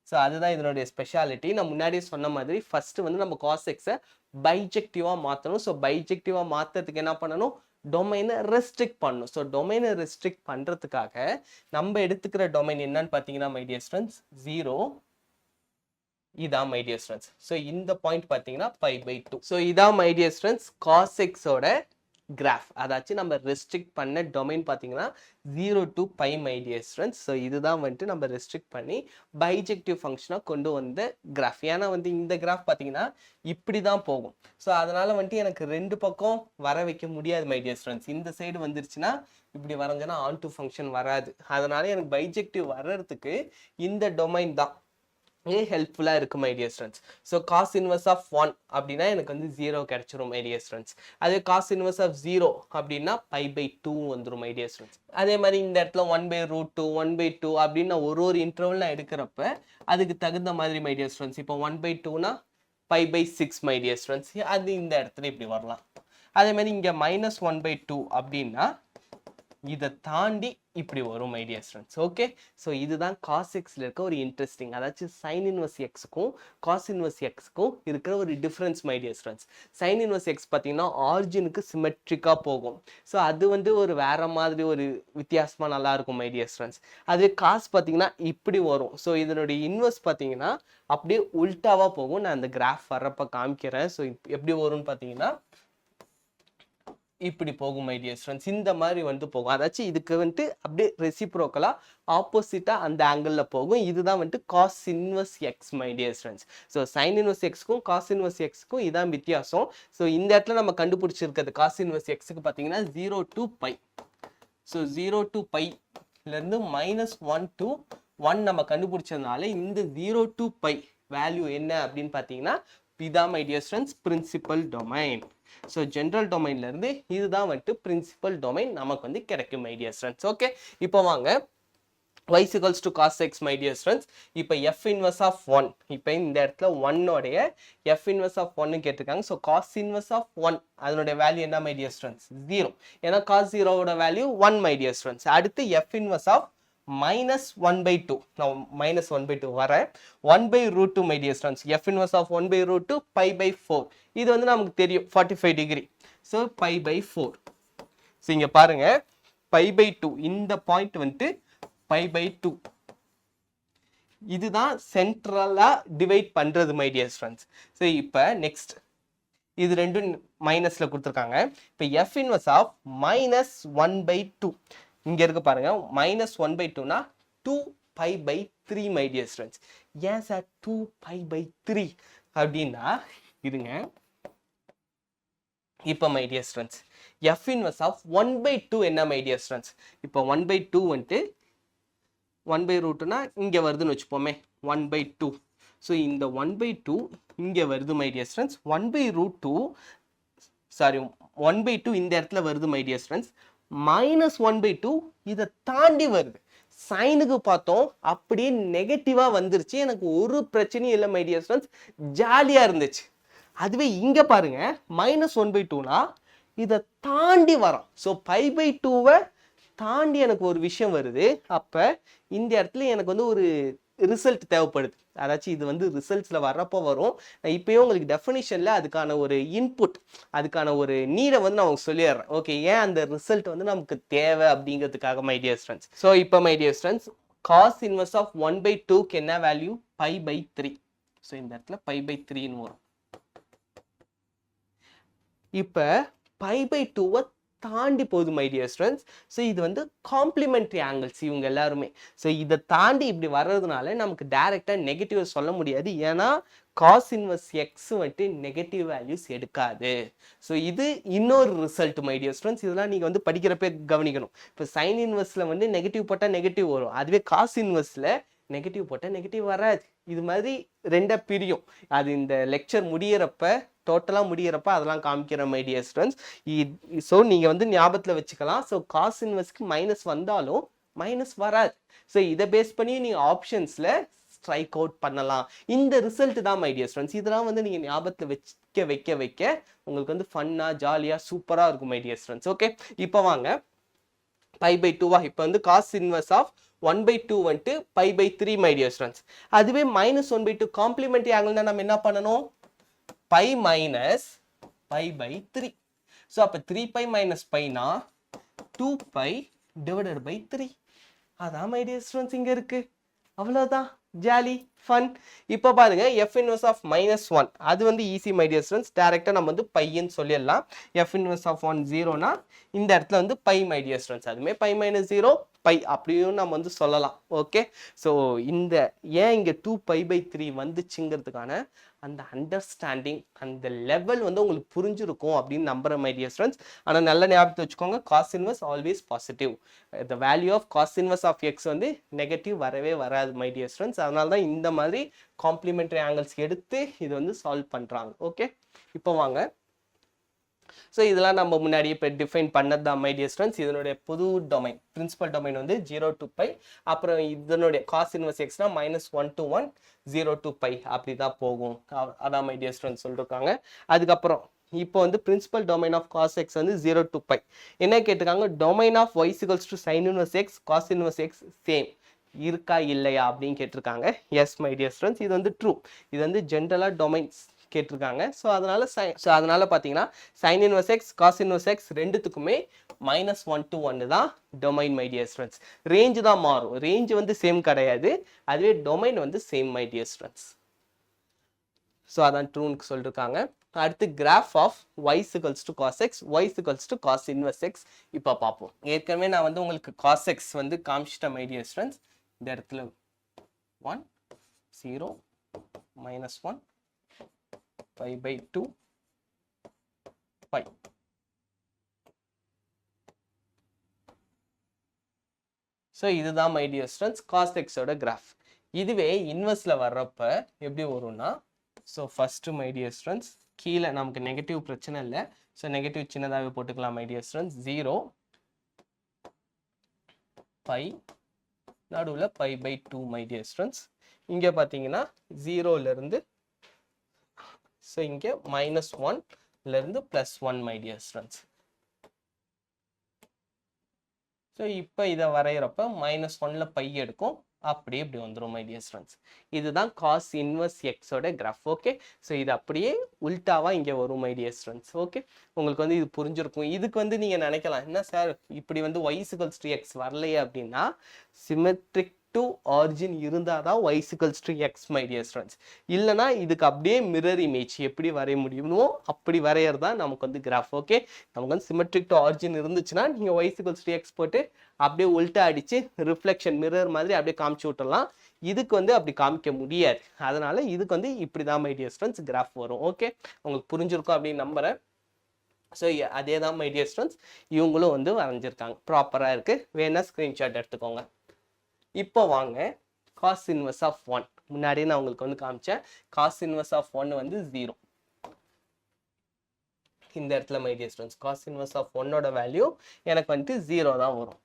[SPEAKER 1] ஸோ அதுதான் இதனுடைய ஸ்பெஷாலிட்டி. நான் முன்னாடியே சொன்ன மாதிரி ஃபஸ்ட்டு வந்து நம்ம cos xஐ பைஜெக்டிவாக மாற்றணும். ஸோ பைஜெக்டிவாக மாற்றுறதுக்கு என்ன பண்ணணும், டொமைனை ரெஸ்ட்ரிக்ட் பண்ணணும். ஸோ டொமைனை ரெஸ்ட்ரிக்ட் பண்ணுறதுக்காக நம்ம எடுத்துக்கிற டொமைன் என்னன்னு பார்த்தீங்கன்னா மை டியர் ஸ்டூடெண்ட்ஸ் 0 இதான் மை டியர் ஸ்டூடெண்ட்ஸ். ஸோ இந்த பாயிண்ட் பார்த்தீங்கன்னா π/2. ஸோ இதான் மை டியர் ஸ்டூடெண்ட்ஸ் cos xோட கிராஃப். அதாச்சும் நம்ம ரெஸ்ட்ரிக்ட் பண்ண டொமைன் பார்த்தீங்கன்னா 0 to π my dear students. So இதுதான் வந்துட்டு நம்ம ரெஸ்ட்ரிக்ட் பண்ணி பைஜெக்டிவ் ஃபங்க்ஷனாக கொண்டு வந்த கிராஃப். ஏன்னா வந்து இந்த கிராஃப் பார்த்தீங்கன்னா இப்படி தான் போகும். ஸோ அதனால வந்துட்டு எனக்கு ரெண்டு பக்கம் வர வைக்க முடியாது மை டியர் ஸ்டூடெண்ட்ஸ். இந்த சைடு வந்துருச்சுன்னா இப்படி வரைஞ்சோன்னா ஆன் டு ஃபங்க்ஷன் வராது. அதனால எனக்கு பைஜெக்டிவ் வர்றதுக்கு இந்த டொமைன் தான் ஹெல்ப்ஃபுல்லாக இருக்குது my dear students. So cos inverse of 1 அப்படின்னா எனக்கு வந்து 0 கிடைச்சிரும் மை டியர் ஸ்டூடெண்ட்ஸ். அதே cos inverse of 0 அப்படின்னா π/2 வந்துடும் மை டியர் ஸ்டூடெண்ட்ஸ். அதே மாதிரி இந்த இடத்துல 1/√2 1/2 அப்படின்னு ஒரு இன்டர்வல் நான் எடுக்கிறப்ப அதுக்கு தகுந்த மாதிரி மை டியர் ஸ்டூடெண்ட்ஸ். இப்போ 1/2னா π/6 மை டியர் ஸ்டூடெண்ட்ஸ். அது இந்த இடத்துல இப்படி வரலாம். அதே மாதிரி இங்கே -1/2 அப்படின்னா இதை தாண்டி இப்படி வரும் my dear students. Okay, so இதுதான் cos xல இருக்க ஒரு இன்ட்ரெஸ்டிங், அதாச்சும் sin inverse xக்கும் cos inverse xக்கும் இருக்கிற ஒரு difference my dear students. sin inverse x பார்த்தீங்கன்னா ஆரிஜினுக்கு சிமெட்ரிக்காக போகும். ஸோ அது வந்து ஒரு வேற மாதிரி ஒரு வித்தியாசமாக நல்லா இருக்கும் மை டியர் ஸ்டூடெண்ட்ஸ். அது cos பார்த்தீங்கன்னா இப்படி வரும். ஸோ இதனுடைய இன்வெர்ஸ் பார்த்தீங்கன்னா அப்படியே உல்டாவாக போகும். நான் அந்த கிராஃப் வர்றப்ப காமிக்கிறேன். ஸோ எப்படி வரும்னு பார்த்தீங்கன்னா இப்படி போகும் மை டியர் ஸ்டூடெண்ட்ஸ். இந்த மாதிரி வந்து போகும். அதாச்சும் இதுக்கு வந்துட்டு அப்படியே ரெசிப்ரோக்கலா ஆப்போசிட்டா அந்த ஆங்கிள் போகும். இதுதான் வந்துட்டு cos inverse x my dear students. So sin inverse xக்கும் cos inverse xக்கும் இதான் வித்தியாசம். ஸோ இந்த இடத்துல நம்ம கண்டுபிடிச்சிருக்கிறது cos inverse xக்கு பார்த்தீங்கன்னா 0 to π. ஸோ 0 to πலேருந்து -1 to 1 நம்ம கண்டுபிடிச்சதுனால இந்த 0 to π வேல்யூ என்ன அப்படின்னு பார்த்தீங்கன்னா இதான் my dear students principal domain. So general டொமைன்ல இருந்து இதுதான் வந்துட்டு பிரின்சிபல் டொமைன் நமக்கு வந்து கிடைக்கும் மை டியர் ஸ்டூடெண்ட்ஸ். ஓகே, இப்போ வாங்க y equals to cos x my dear students. இப்போ f inverse of 1 இப்போ இந்த இடத்துல 1 f inverse of 1 கேட்டிருக்காங்க. ஸோ cos inverse of 1 அதனுடைய வேல்யூ என்ன மை டியர் ஸ்டூடெண்ட்ஸ் 0. ஏன்னா cos 0 value 1 my dear students. அடுத்து f inverse of -1/2. நான் -1/2 வரேன். 1/√2 my dear students. f inverse of 1/√2 π/4. இது வந்து நமக்கு தெரியும் 45 டிகிரி. ஸோ π/4. ஸோ இங்க பாருங்க π/2 இந்த பாயிண்ட் வந்துட்டு π/2. இதுதான் சென்ட்ரலா டிவைட் பண்றது மை டியர் ஸ்டூடெண்ட்ஸ். ஸோ இப்போ நெக்ஸ்ட் இது ரெண்டும் மைனஸ்ல கொடுத்துருக்காங்க. இப்போ f inverse of -1/2 இங்க இருக்கு பாருங்க. -1/2னா 2π/3 மை டியர் ஸ்டூடெண்ட்ஸ். ஏன் சார் 2π/3 அப்படின்னா இருங்க. இப்போ my dear students f inverse of 1/2 என்ன மை டியர் ஸ்டூடெண்ட்ஸ். இப்போ 1/2 வந்துட்டு 1/√2னா இங்க வருதுன்னு வச்சுப்போமே 1/2. ஸோ இந்த 1/2 இங்கே வருது மை டியர் ஸ்டூடெண்ட்ஸ், 1/√2 சாரி 1/2 இந்த இடத்துல வருது மை டியர் ஸ்டூடெண்ட்ஸ், -1/2 இதை தாண்டி வருது. சைனுக்கு பார்த்தோம் அப்படியே நெகட்டிவா வந்துருச்சு, எனக்கு ஒரு பிரச்சனையும் இல்லை மை டியர் ஸ்டூடெண்ட்ஸ், ஜாலியா இருந்துச்சு. அதுவே இங்க பாருங்க -1/2னா இதை தாண்டி வரோம். ஸோ π/2வை தாண்டி எனக்கு ஒரு விஷயம் வருது. அப்ப இந்த இடத்துல எனக்கு வந்து ஒரு ரிசல்ட் தேவைப்படுது. அதாச்சும் இது வந்து ரிசல்ட்ஸ்ல வர்றப்போ வரும். நான் இப்பயும் உங்களுக்கு டெஃபினிஷன்ல அதுக்கான ஒரு இன்புட், அதுக்கான ஒரு நீடை வந்து நான் உங்களுக்கு சொல்லிடுறேன். ஓகே, ஏன் அந்த ரிசல்ட் வந்து நமக்கு தேவை அப்படிங்கிறதுக்காக மை டியர் ஸ்டூடெண்ட்ஸ். ஸோ இப்போ my dear students, cos inverse of 1/2க்கு என்ன வேல்யூ? π/3. ஸோ இந்த இடத்துல π/3ன்னு வரும். இப்போ π/2வை தாண்டி போகுது மை டியர் ஸ்டூடெண்ட்ஸ். ஸோ இது வந்து காம்ப்ளிமெண்ட்ரி ஆங்கிள்ஸ் இவங்க எல்லாருமே. ஸோ இதை தாண்டி இப்படி வர்றதுனால நமக்கு டைரக்டா நெகட்டிவ் சொல்ல முடியாது. ஏன்னா காஸ் இன்வர்ஸ் எக்ஸ் வந்துட்டு நெகட்டிவ் வேல்யூஸ் எடுக்காது. ஸோ இது இன்னொரு ரிசல்ட் மை டியர் ஸ்டூடெண்ட்ஸ். இதெல்லாம் நீங்க வந்து படிக்கிறப்ப கவனிக்கணும். இப்போ சைன் இன்வர்ஸ்ல வந்து நெகட்டிவ் போட்டால் நெகட்டிவ் வரும். அதுவே காஸ் இன்வர்ஸ்ல நெகட்டிவ் போட்டால் நெகட்டிவ் வராது. இது மாதிரி ரெண்டா பிரியும். அது இந்த லெக்சர் முடியறப்ப, டோட்டலாக முடியறப்ப அதெல்லாம் காமிக்கிற மை டியர் ஸ்டூடெண்ட்ஸ். ஸோ நீங்கள் வந்து ஞாபகத்தில் வச்சுக்கலாம். ஸோ காஸ் இன்வர்ஸ்க்கு மைனஸ் வந்தாலும் மைனஸ் வராது. ஸோ இதை பேஸ் பண்ணி நீங்கள் ஆப்ஷன்ஸில் ஸ்ட்ரைக் அவுட் பண்ணலாம். இந்த ரிசல்ட் தான் மை டியர் ஸ்டூடெண்ட்ஸ். இதெல்லாம் வந்து நீங்கள் ஞாபகத்தில் வைக்க உங்களுக்கு வந்து ஃபன்னாக ஜாலியாக சூப்பராக இருக்கும் மை டியர் ஸ்டூடெண்ட்ஸ். ஓகே, இப்போ வாங்க π/2வா, இப்போ வந்து காஸ் இன்வர்ஸ் ஆஃப் 1/2 வந்துட்டு π/3 மை டியர் ஸ்டூடெண்ட்ஸ். அதுவே -1/2 காம்ப்ளிமெண்ட்ரி ஆங்கிள்னா நம்ம என்ன பண்ணணும்? π minus π/3. ஸோ அப்போ 3π - πனா 2π divided by 3. அதான் மை டியர் ஸ்டூடெண்ட்ஸ் இங்க இருக்கு. அவ்வளோதான், ஜாலி ஃபன். இப்போ பாருங்க f inverse of -1, அது வந்து ஈஸி மை டியர் ஸ்டூடெண்ட்ஸ். டைரக்டா நம்ம வந்து பைன்னு சொல்லிடலாம். f inverse of 1 0னா இந்த இடத்துல வந்து π மை டியர் ஸ்டூடெண்ட்ஸ். அதுமே π - 0 π அப்படியும் நம்ம வந்து சொல்லலாம். ஓகே, ஸோ இந்த ஏன் இங்க 2π/3 வந்துச்சுங்கிறதுக்கான அந்த அண்டர்ஸ்டாண்டிங், அந்த லெவல் வந்து உங்களுக்கு புரிஞ்சிருக்கும் அப்படின்னு நம்புற மை டியர் ஸ்டூடெண்ட்ஸ். ஆனால் நல்ல ஞாபகத்தை வச்சுக்கோங்க, cos inverse always positive. The value of cos inverse of x வந்து நெகட்டிவ் வரவே வராது மை டியர் ஸ்டூடெண்ட்ஸ். அதனால தான் இந்த மாதிரி காம்ப்ளிமெண்டரி ஆங்கிள்ஸ் எடுத்து இது வந்து சால்வ் பண்றாங்க. ஓகே, இப்போ வாங்க. ஸோ இதெல்லாம் நம்ம முன்னாடியே இப்போ டிஃபைன் பண்ணது தான் மை டியர் ஸ்டூடெண்ட்ஸ். இதனுடைய புது டொமைன், பிரின்சிபல் டொமைன் வந்து 0 to π. அப்புறம் இதனுடைய காஸ் இன்வர்ஸ் எக்ஸ்னா -1 to 1, 0 to π அப்படி தான் போகும். அதான் மை டியர் ஸ்டூடெண்ட்ஸ் சொல்லிருக்காங்க. அதுக்கப்புறம் இப்போ வந்து principal domain of cos x வந்து 0 to π. என்ன கேட்டிருக்காங்க? Domain of y = sin inverse x, cos inverse x same இருக்கா இல்லையா அப்படின்னு கேட்டிருக்காங்க. எஸ் மை டியர் ஸ்டூடெண்ட்ஸ், இது வந்து ட்ரூ. இது வந்து ஜென்ரலா டொமைன்ஸ் கேட்டிருக்காங்க. ஸோ அதனால பார்த்தீங்கன்னா sin inverse x, cos inverse x ரெண்டுத்துக்குமே -1 to 1 தான் domain my dear students. Range தான் மாறும், ரேஞ்ச் வந்து சேம் கிடையாது. அதுவே டொமைன் வந்து same my dear students. So அதான் ட்ரூன்னு சொல்லியிருக்காங்க. அடுத்து graph of y = cos x, y = cos inverse x இப்போ பார்ப்போம். ஏற்கனவே நான் வந்து உங்களுக்கு cos x வந்து காமிச்சிட்டேன் மை டியர் ஸ்டூடெண்ட்ஸ். இந்த இடத்துல 1 0 -1 π/2 π. ஸோ இதுதான் my dear students cos x ஓட கிராஃப். இதுவே இன்வெர்ஸ்ல வர்றப்ப எப்படி வரும்னா, so first my dear students கீழே நமக்கு நெகட்டிவ் பிரச்சனை இல்லை. ஸோ நெகட்டிவ் சின்னதாகவே போட்டுக்கலாம் மை டியர் ஸ்டூடெண்ட்ஸ். 0 π நடுவில் π/2 மை டியர் ஸ்டூடெண்ட்ஸ். இங்கே பார்த்தீங்கன்னா 0லேருந்து ஸோ இங்கே -1லேருந்து +1 மை டியர் ஸ்டூடெண்ட்ஸ். ஸோ இப்போ இதை வரைகிறப்ப -1ல் பை எடுக்கும், அப்படியே இப்படி வந்துடும் மை டியர் ஸ்டூடெண்ட்ஸ். இதுதான் காஸ் இன்வர்ஸ் எக்ஸோட கிராஃப். ஓகே, ஸோ இது அப்படியே உல்டாவா இங்கே வரும் மை டியர் ஸ்டூடெண்ட்ஸ். ஓகே, உங்களுக்கு வந்து இது புரிஞ்சிருக்கும். இதுக்கு வந்து நீங்கள் நினைக்கலாம், என்ன சார் இப்படி வந்து y = x வரலையே அப்படின்னா, சிமெட்ரிக் டு ஆரிஜின் இருந்தால் தான் y = x my dear students. இல்லைனா இதுக்கு அப்படியே மிரர் இமேஜ் எப்படி வரைய முடியுமோ அப்படி வரையறது தான் நமக்கு வந்து கிராஃப். ஓகே, நமக்கு வந்து சிமெட்ரிக் டு ஆரிஜின் இருந்துச்சுன்னா நீங்கள் y = x போட்டு அப்படியே உல்ட்டா அடிச்சு ரிஃப்ளெக்ஷன் மிரர் மாதிரி அப்படியே காமிச்சு விட்டுறலாம். இதுக்கு வந்து அப்படி காமிக்க முடியாது. அதனால இதுக்கு வந்து இப்படி தான் மை டியர் ஸ்டூடெண்ட்ஸ் கிராஃப் வரும். ஓகே, உங்களுக்கு புரிஞ்சிருக்கும் அப்படின்னு நம்புறேன். ஸோ அதே தான் மை டியர் ஸ்டூடெண்ட்ஸ், இவங்களும் வந்து வரைஞ்சிருக்காங்க, ப்ராப்பராக இருக்குது. வேணா ஸ்க்ரீன்ஷாட் எடுத்துக்கோங்க. இப்போ வாங்க காஸ் இன்வர்ஸ் ஆஃப் 1 முன்னாடியே நான் உங்களுக்கு வந்து காமிச்சேன். காஸ் இன்வர்ஸ் ஆஃப் 1 வந்து 0. இந்த இடத்துல my dear students cos inverse of 1ஓட வேல்யூ எனக்கு வந்துட்டு 0 தான் வரும்.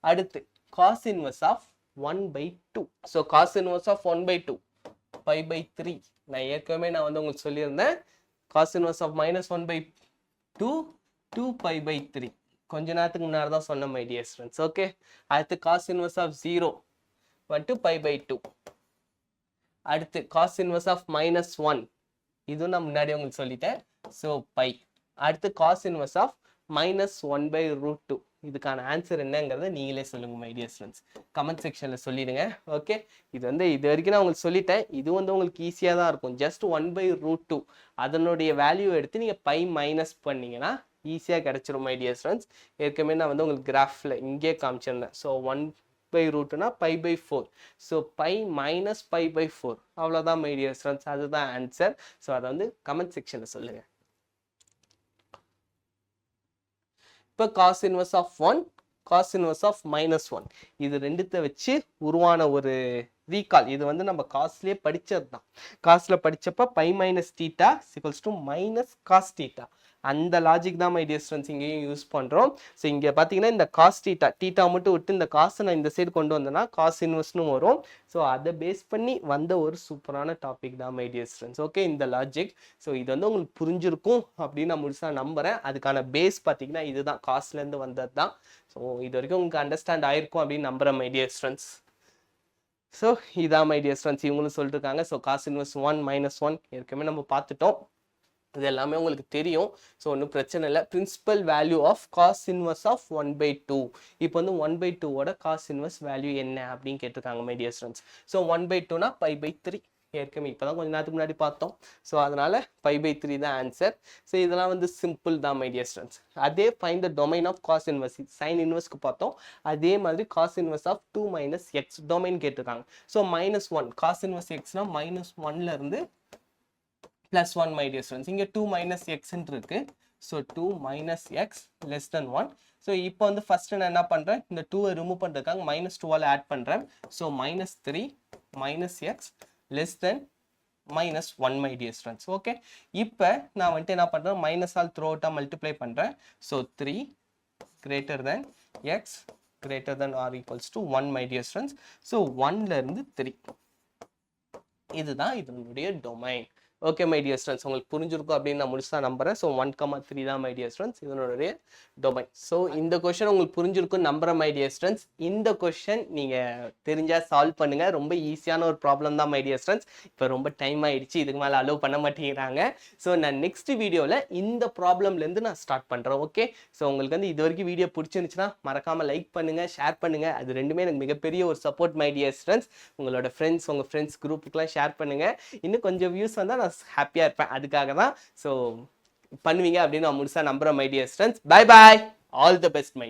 [SPEAKER 1] அடுத்து cos inverse of 1/2. So cos inverse of 1/2 π/3. நான் ஏற்கனவே வந்து உங்களுக்கு சொல்லியிருந்தேன் காஸ் இன்வர்ஸ் ஆஃப் -1/2 2π/3. கொஞ்ச நேரத்துக்கு முன்னாடி தான் சொன்ன மை டியர் ஸ்டூடெண்ட்ஸ். ஓகே, அடுத்து காஸ் இன்வர்ஸ் ஆஃப் 0 வந்துட்டு π/2. அடுத்து காஸ் இன்வர்ஸ் ஆஃப் -1 இதுவும் நான் முன்னாடி உங்களுக்கு சொல்லிட்டேன். So pi. அடுத்து காஸ் இன்வர்ஸ் ஆஃப் -1/√2. இதுக்கான ஆன்சர் என்னங்கிறத நீங்களே சொல்லுங்க மை டியர் ஸ்டூடெண்ட்ஸ். கமெண்ட் செக்ஷன்ல சொல்லிடுங்க. ஓகே, இது வரைக்கும் நான் உங்களுக்கு சொல்லிட்டேன். இது உங்களுக்கு ஈஸியாக தான் இருக்கும். ஜஸ்ட் 1/√2 அதனுடைய வேல்யூ எடுத்து நீங்கள் பை மைனஸ் பண்ணீங்கன்னா ஈஸியாக கிடைச்சிரும் மை டியர் ஸ்டூடெண்ட்ஸ். ஏற்கனவே நான் உங்களுக்கு கிராஃபில் இங்கே காமிச்சிருந்தேன். ஸோ 1/√2னா π/4. ஸோ பை மைனஸ் π/4 அவ்வளோதான் மை டியர் ஸ்டூடெண்ட்ஸ். அதுதான் ஆன்சர். ஸோ அதை கமெண்ட் செக்ஷனில் சொல்லுங்கள். இப்போ cos inverse of 1 cos inverse of -1 இது ரெண்டுத்தை வச்சு உருவான ஒரு ரீகால். இது நம்ம காஸ்ட்லேயே படித்தது தான். காஸ்ட்ல படிச்சப்ப pi minus theta equals to minus cos theta. அந்த லாஜிக் தான் மை டியர் ஸ்டூடெண்ட்ஸ் இங்கேயும் யூஸ் பண்ணுறோம். ஸோ இங்கே பார்த்தீங்கன்னா இந்த காஸ் தீட்டா மட்டும் விட்டு இந்த காசை நான் இந்த சைடு கொண்டு வந்தேன்னா காஸ் இன்வெர்ஸ்னு வரும். ஸோ அதை பேஸ் பண்ணி வந்த ஒரு சூப்பரான டாபிக் தான் மை டியர் ஸ்டூடெண்ட்ஸ். ஓகே, இந்த லாஜிக். ஸோ இது உங்களுக்கு புரிஞ்சிருக்கும் அப்படின்னு நான் முழுசாக நம்புகிறேன். அதுக்கான பேஸ் பார்த்தீங்கன்னா இதுதான், காஸ்ட்லேருந்து வந்தது தான். ஸோ இது வரைக்கும் உங்களுக்கு அண்டர்ஸ்டாண்ட் ஆயிருக்கும் அப்படின்னு நம்புகிறேன் மை டியர் ஸ்டூடெண்ட்ஸ். ஸோ இதான் மை டியர் ஸ்டூடெண்ட்ஸ் இவங்களும் சொல்லிட்டுருக்காங்க. ஸோ காஸ் இன்வெர்ஸ் 1 -1 ஏற்கனவே நம்ம பார்த்துட்டோம். இது எல்லாமே உங்களுக்கு தெரியும். ஸோ ஒன்றும் பிரச்சனை இல்லை. Principal value of cos inverse of 1/2. இப்போ 1/2ஓட காஸ் இன்வர்ஸ் வேல்யூ என்ன அப்படின்னு கேட்டிருக்காங்க மை டியர் ஸ்டூடெண்ட்ஸ். ஸோ 1/2னா π/3. ஏற்கனவே இப்போ தான் கொஞ்சம் நேரத்துக்கு முன்னாடி பார்த்தோம். ஸோ அதனால π/3 தான் ஆன்சர். ஸோ இதெல்லாம் சிம்பிள் தான் மை டியர் ஸ்டூடெண்ட்ஸ். அதே find the domain of cos inverse. Sine இன்வர்ஸ்க்கு பார்த்தோம். அதே மாதிரி cos inverse of 2 - x domain கேட்டிருக்காங்க. ஸோ -1 காஸ் இன்வர்ஸ் எக்ஸ்னா -1ல இருந்து +1 மை டியர் ஸ்டூடெண்ட்ஸ். இங்கே 2 - x இருக்கு. So 2 - x less than 1. So இப்போ ஃபர்ஸ்ட் நான் என்ன பண்ணுறேன், இந்த 2 ரிமூவ் பண்ணுறதுக்காக -2ஆல் ஆட் பண்ணுறேன். So -3 - x less than -1 my dear students. Okay, இப்போ நான் என்ன பண்ணுறேன், மைனஸால் த்ரூ அவுட்டாக மல்டிப்ளை பண்ணுறேன். So 3 greater than x greater than or equals to 1 my dear students. So 1ல இருந்து 3 இதுதான் இதனுடைய domain. Okay my dear students, உங்களுக்கு புரிஞ்சிருக்கும் அப்படின்னு நான் முழுசா நம்புறேன். ஸோ 1,3 தான் மை டியர் ஸ்டூடெண்ட்ஸ் இதனுடைய டொமைன். ஸோ இந்த கொஸ்டின் உங்களுக்கு புரிஞ்சிருக்கும் நம்புறேன் மை டியர் ஸ்டூடெண்ட்ஸ். இந்த கொஸ்டின் நீங்க தெரிஞ்சா சால்வ் பண்ணுங்க. ரொம்ப ஈஸியான ஒரு ப்ராப்ளம் தான் மை டியர் ஸ்டூடெண்ட்ஸ். இப்போ ரொம்ப டைம் ஆயிடுச்சு, இதுக்கு மேலே அலோவ் பண்ண மாட்டேங்கிறாங்க. ஸோ நான் நெக்ஸ்ட் வீடியோவில் இந்த ப்ராப்ளம்லேருந்து நான் ஸ்டார்ட் பண்ணுறேன். ஓகே, ஸோ உங்களுக்கு இது வரைக்கும் வீடியோ பிடிச்சிருந்துச்சுன்னா மறக்காம லைக் பண்ணுங்க, ஷேர் பண்ணுங்க. அது ரெண்டுமே எனக்கு மிகப்பெரிய ஒரு சப்போர்ட் மை டியர் ஸ்டூடெண்ட்ஸ். உங்களோட உங்கள் ஃப்ரெண்ட்ஸ் குரூப்புக்குலாம் ஷேர் பண்ணுங்க. இன்னும் கொஞ்சம் வியூஸ் வந்தால் நான் ஹாப்பியாக இருப்பேன். அதுக்காக தான். ஸோ பண்ணுவீங்க அப்படின்னு நான் முழுசாக நம்புகிறேன் my dear students. Bye bye, all the best my dear.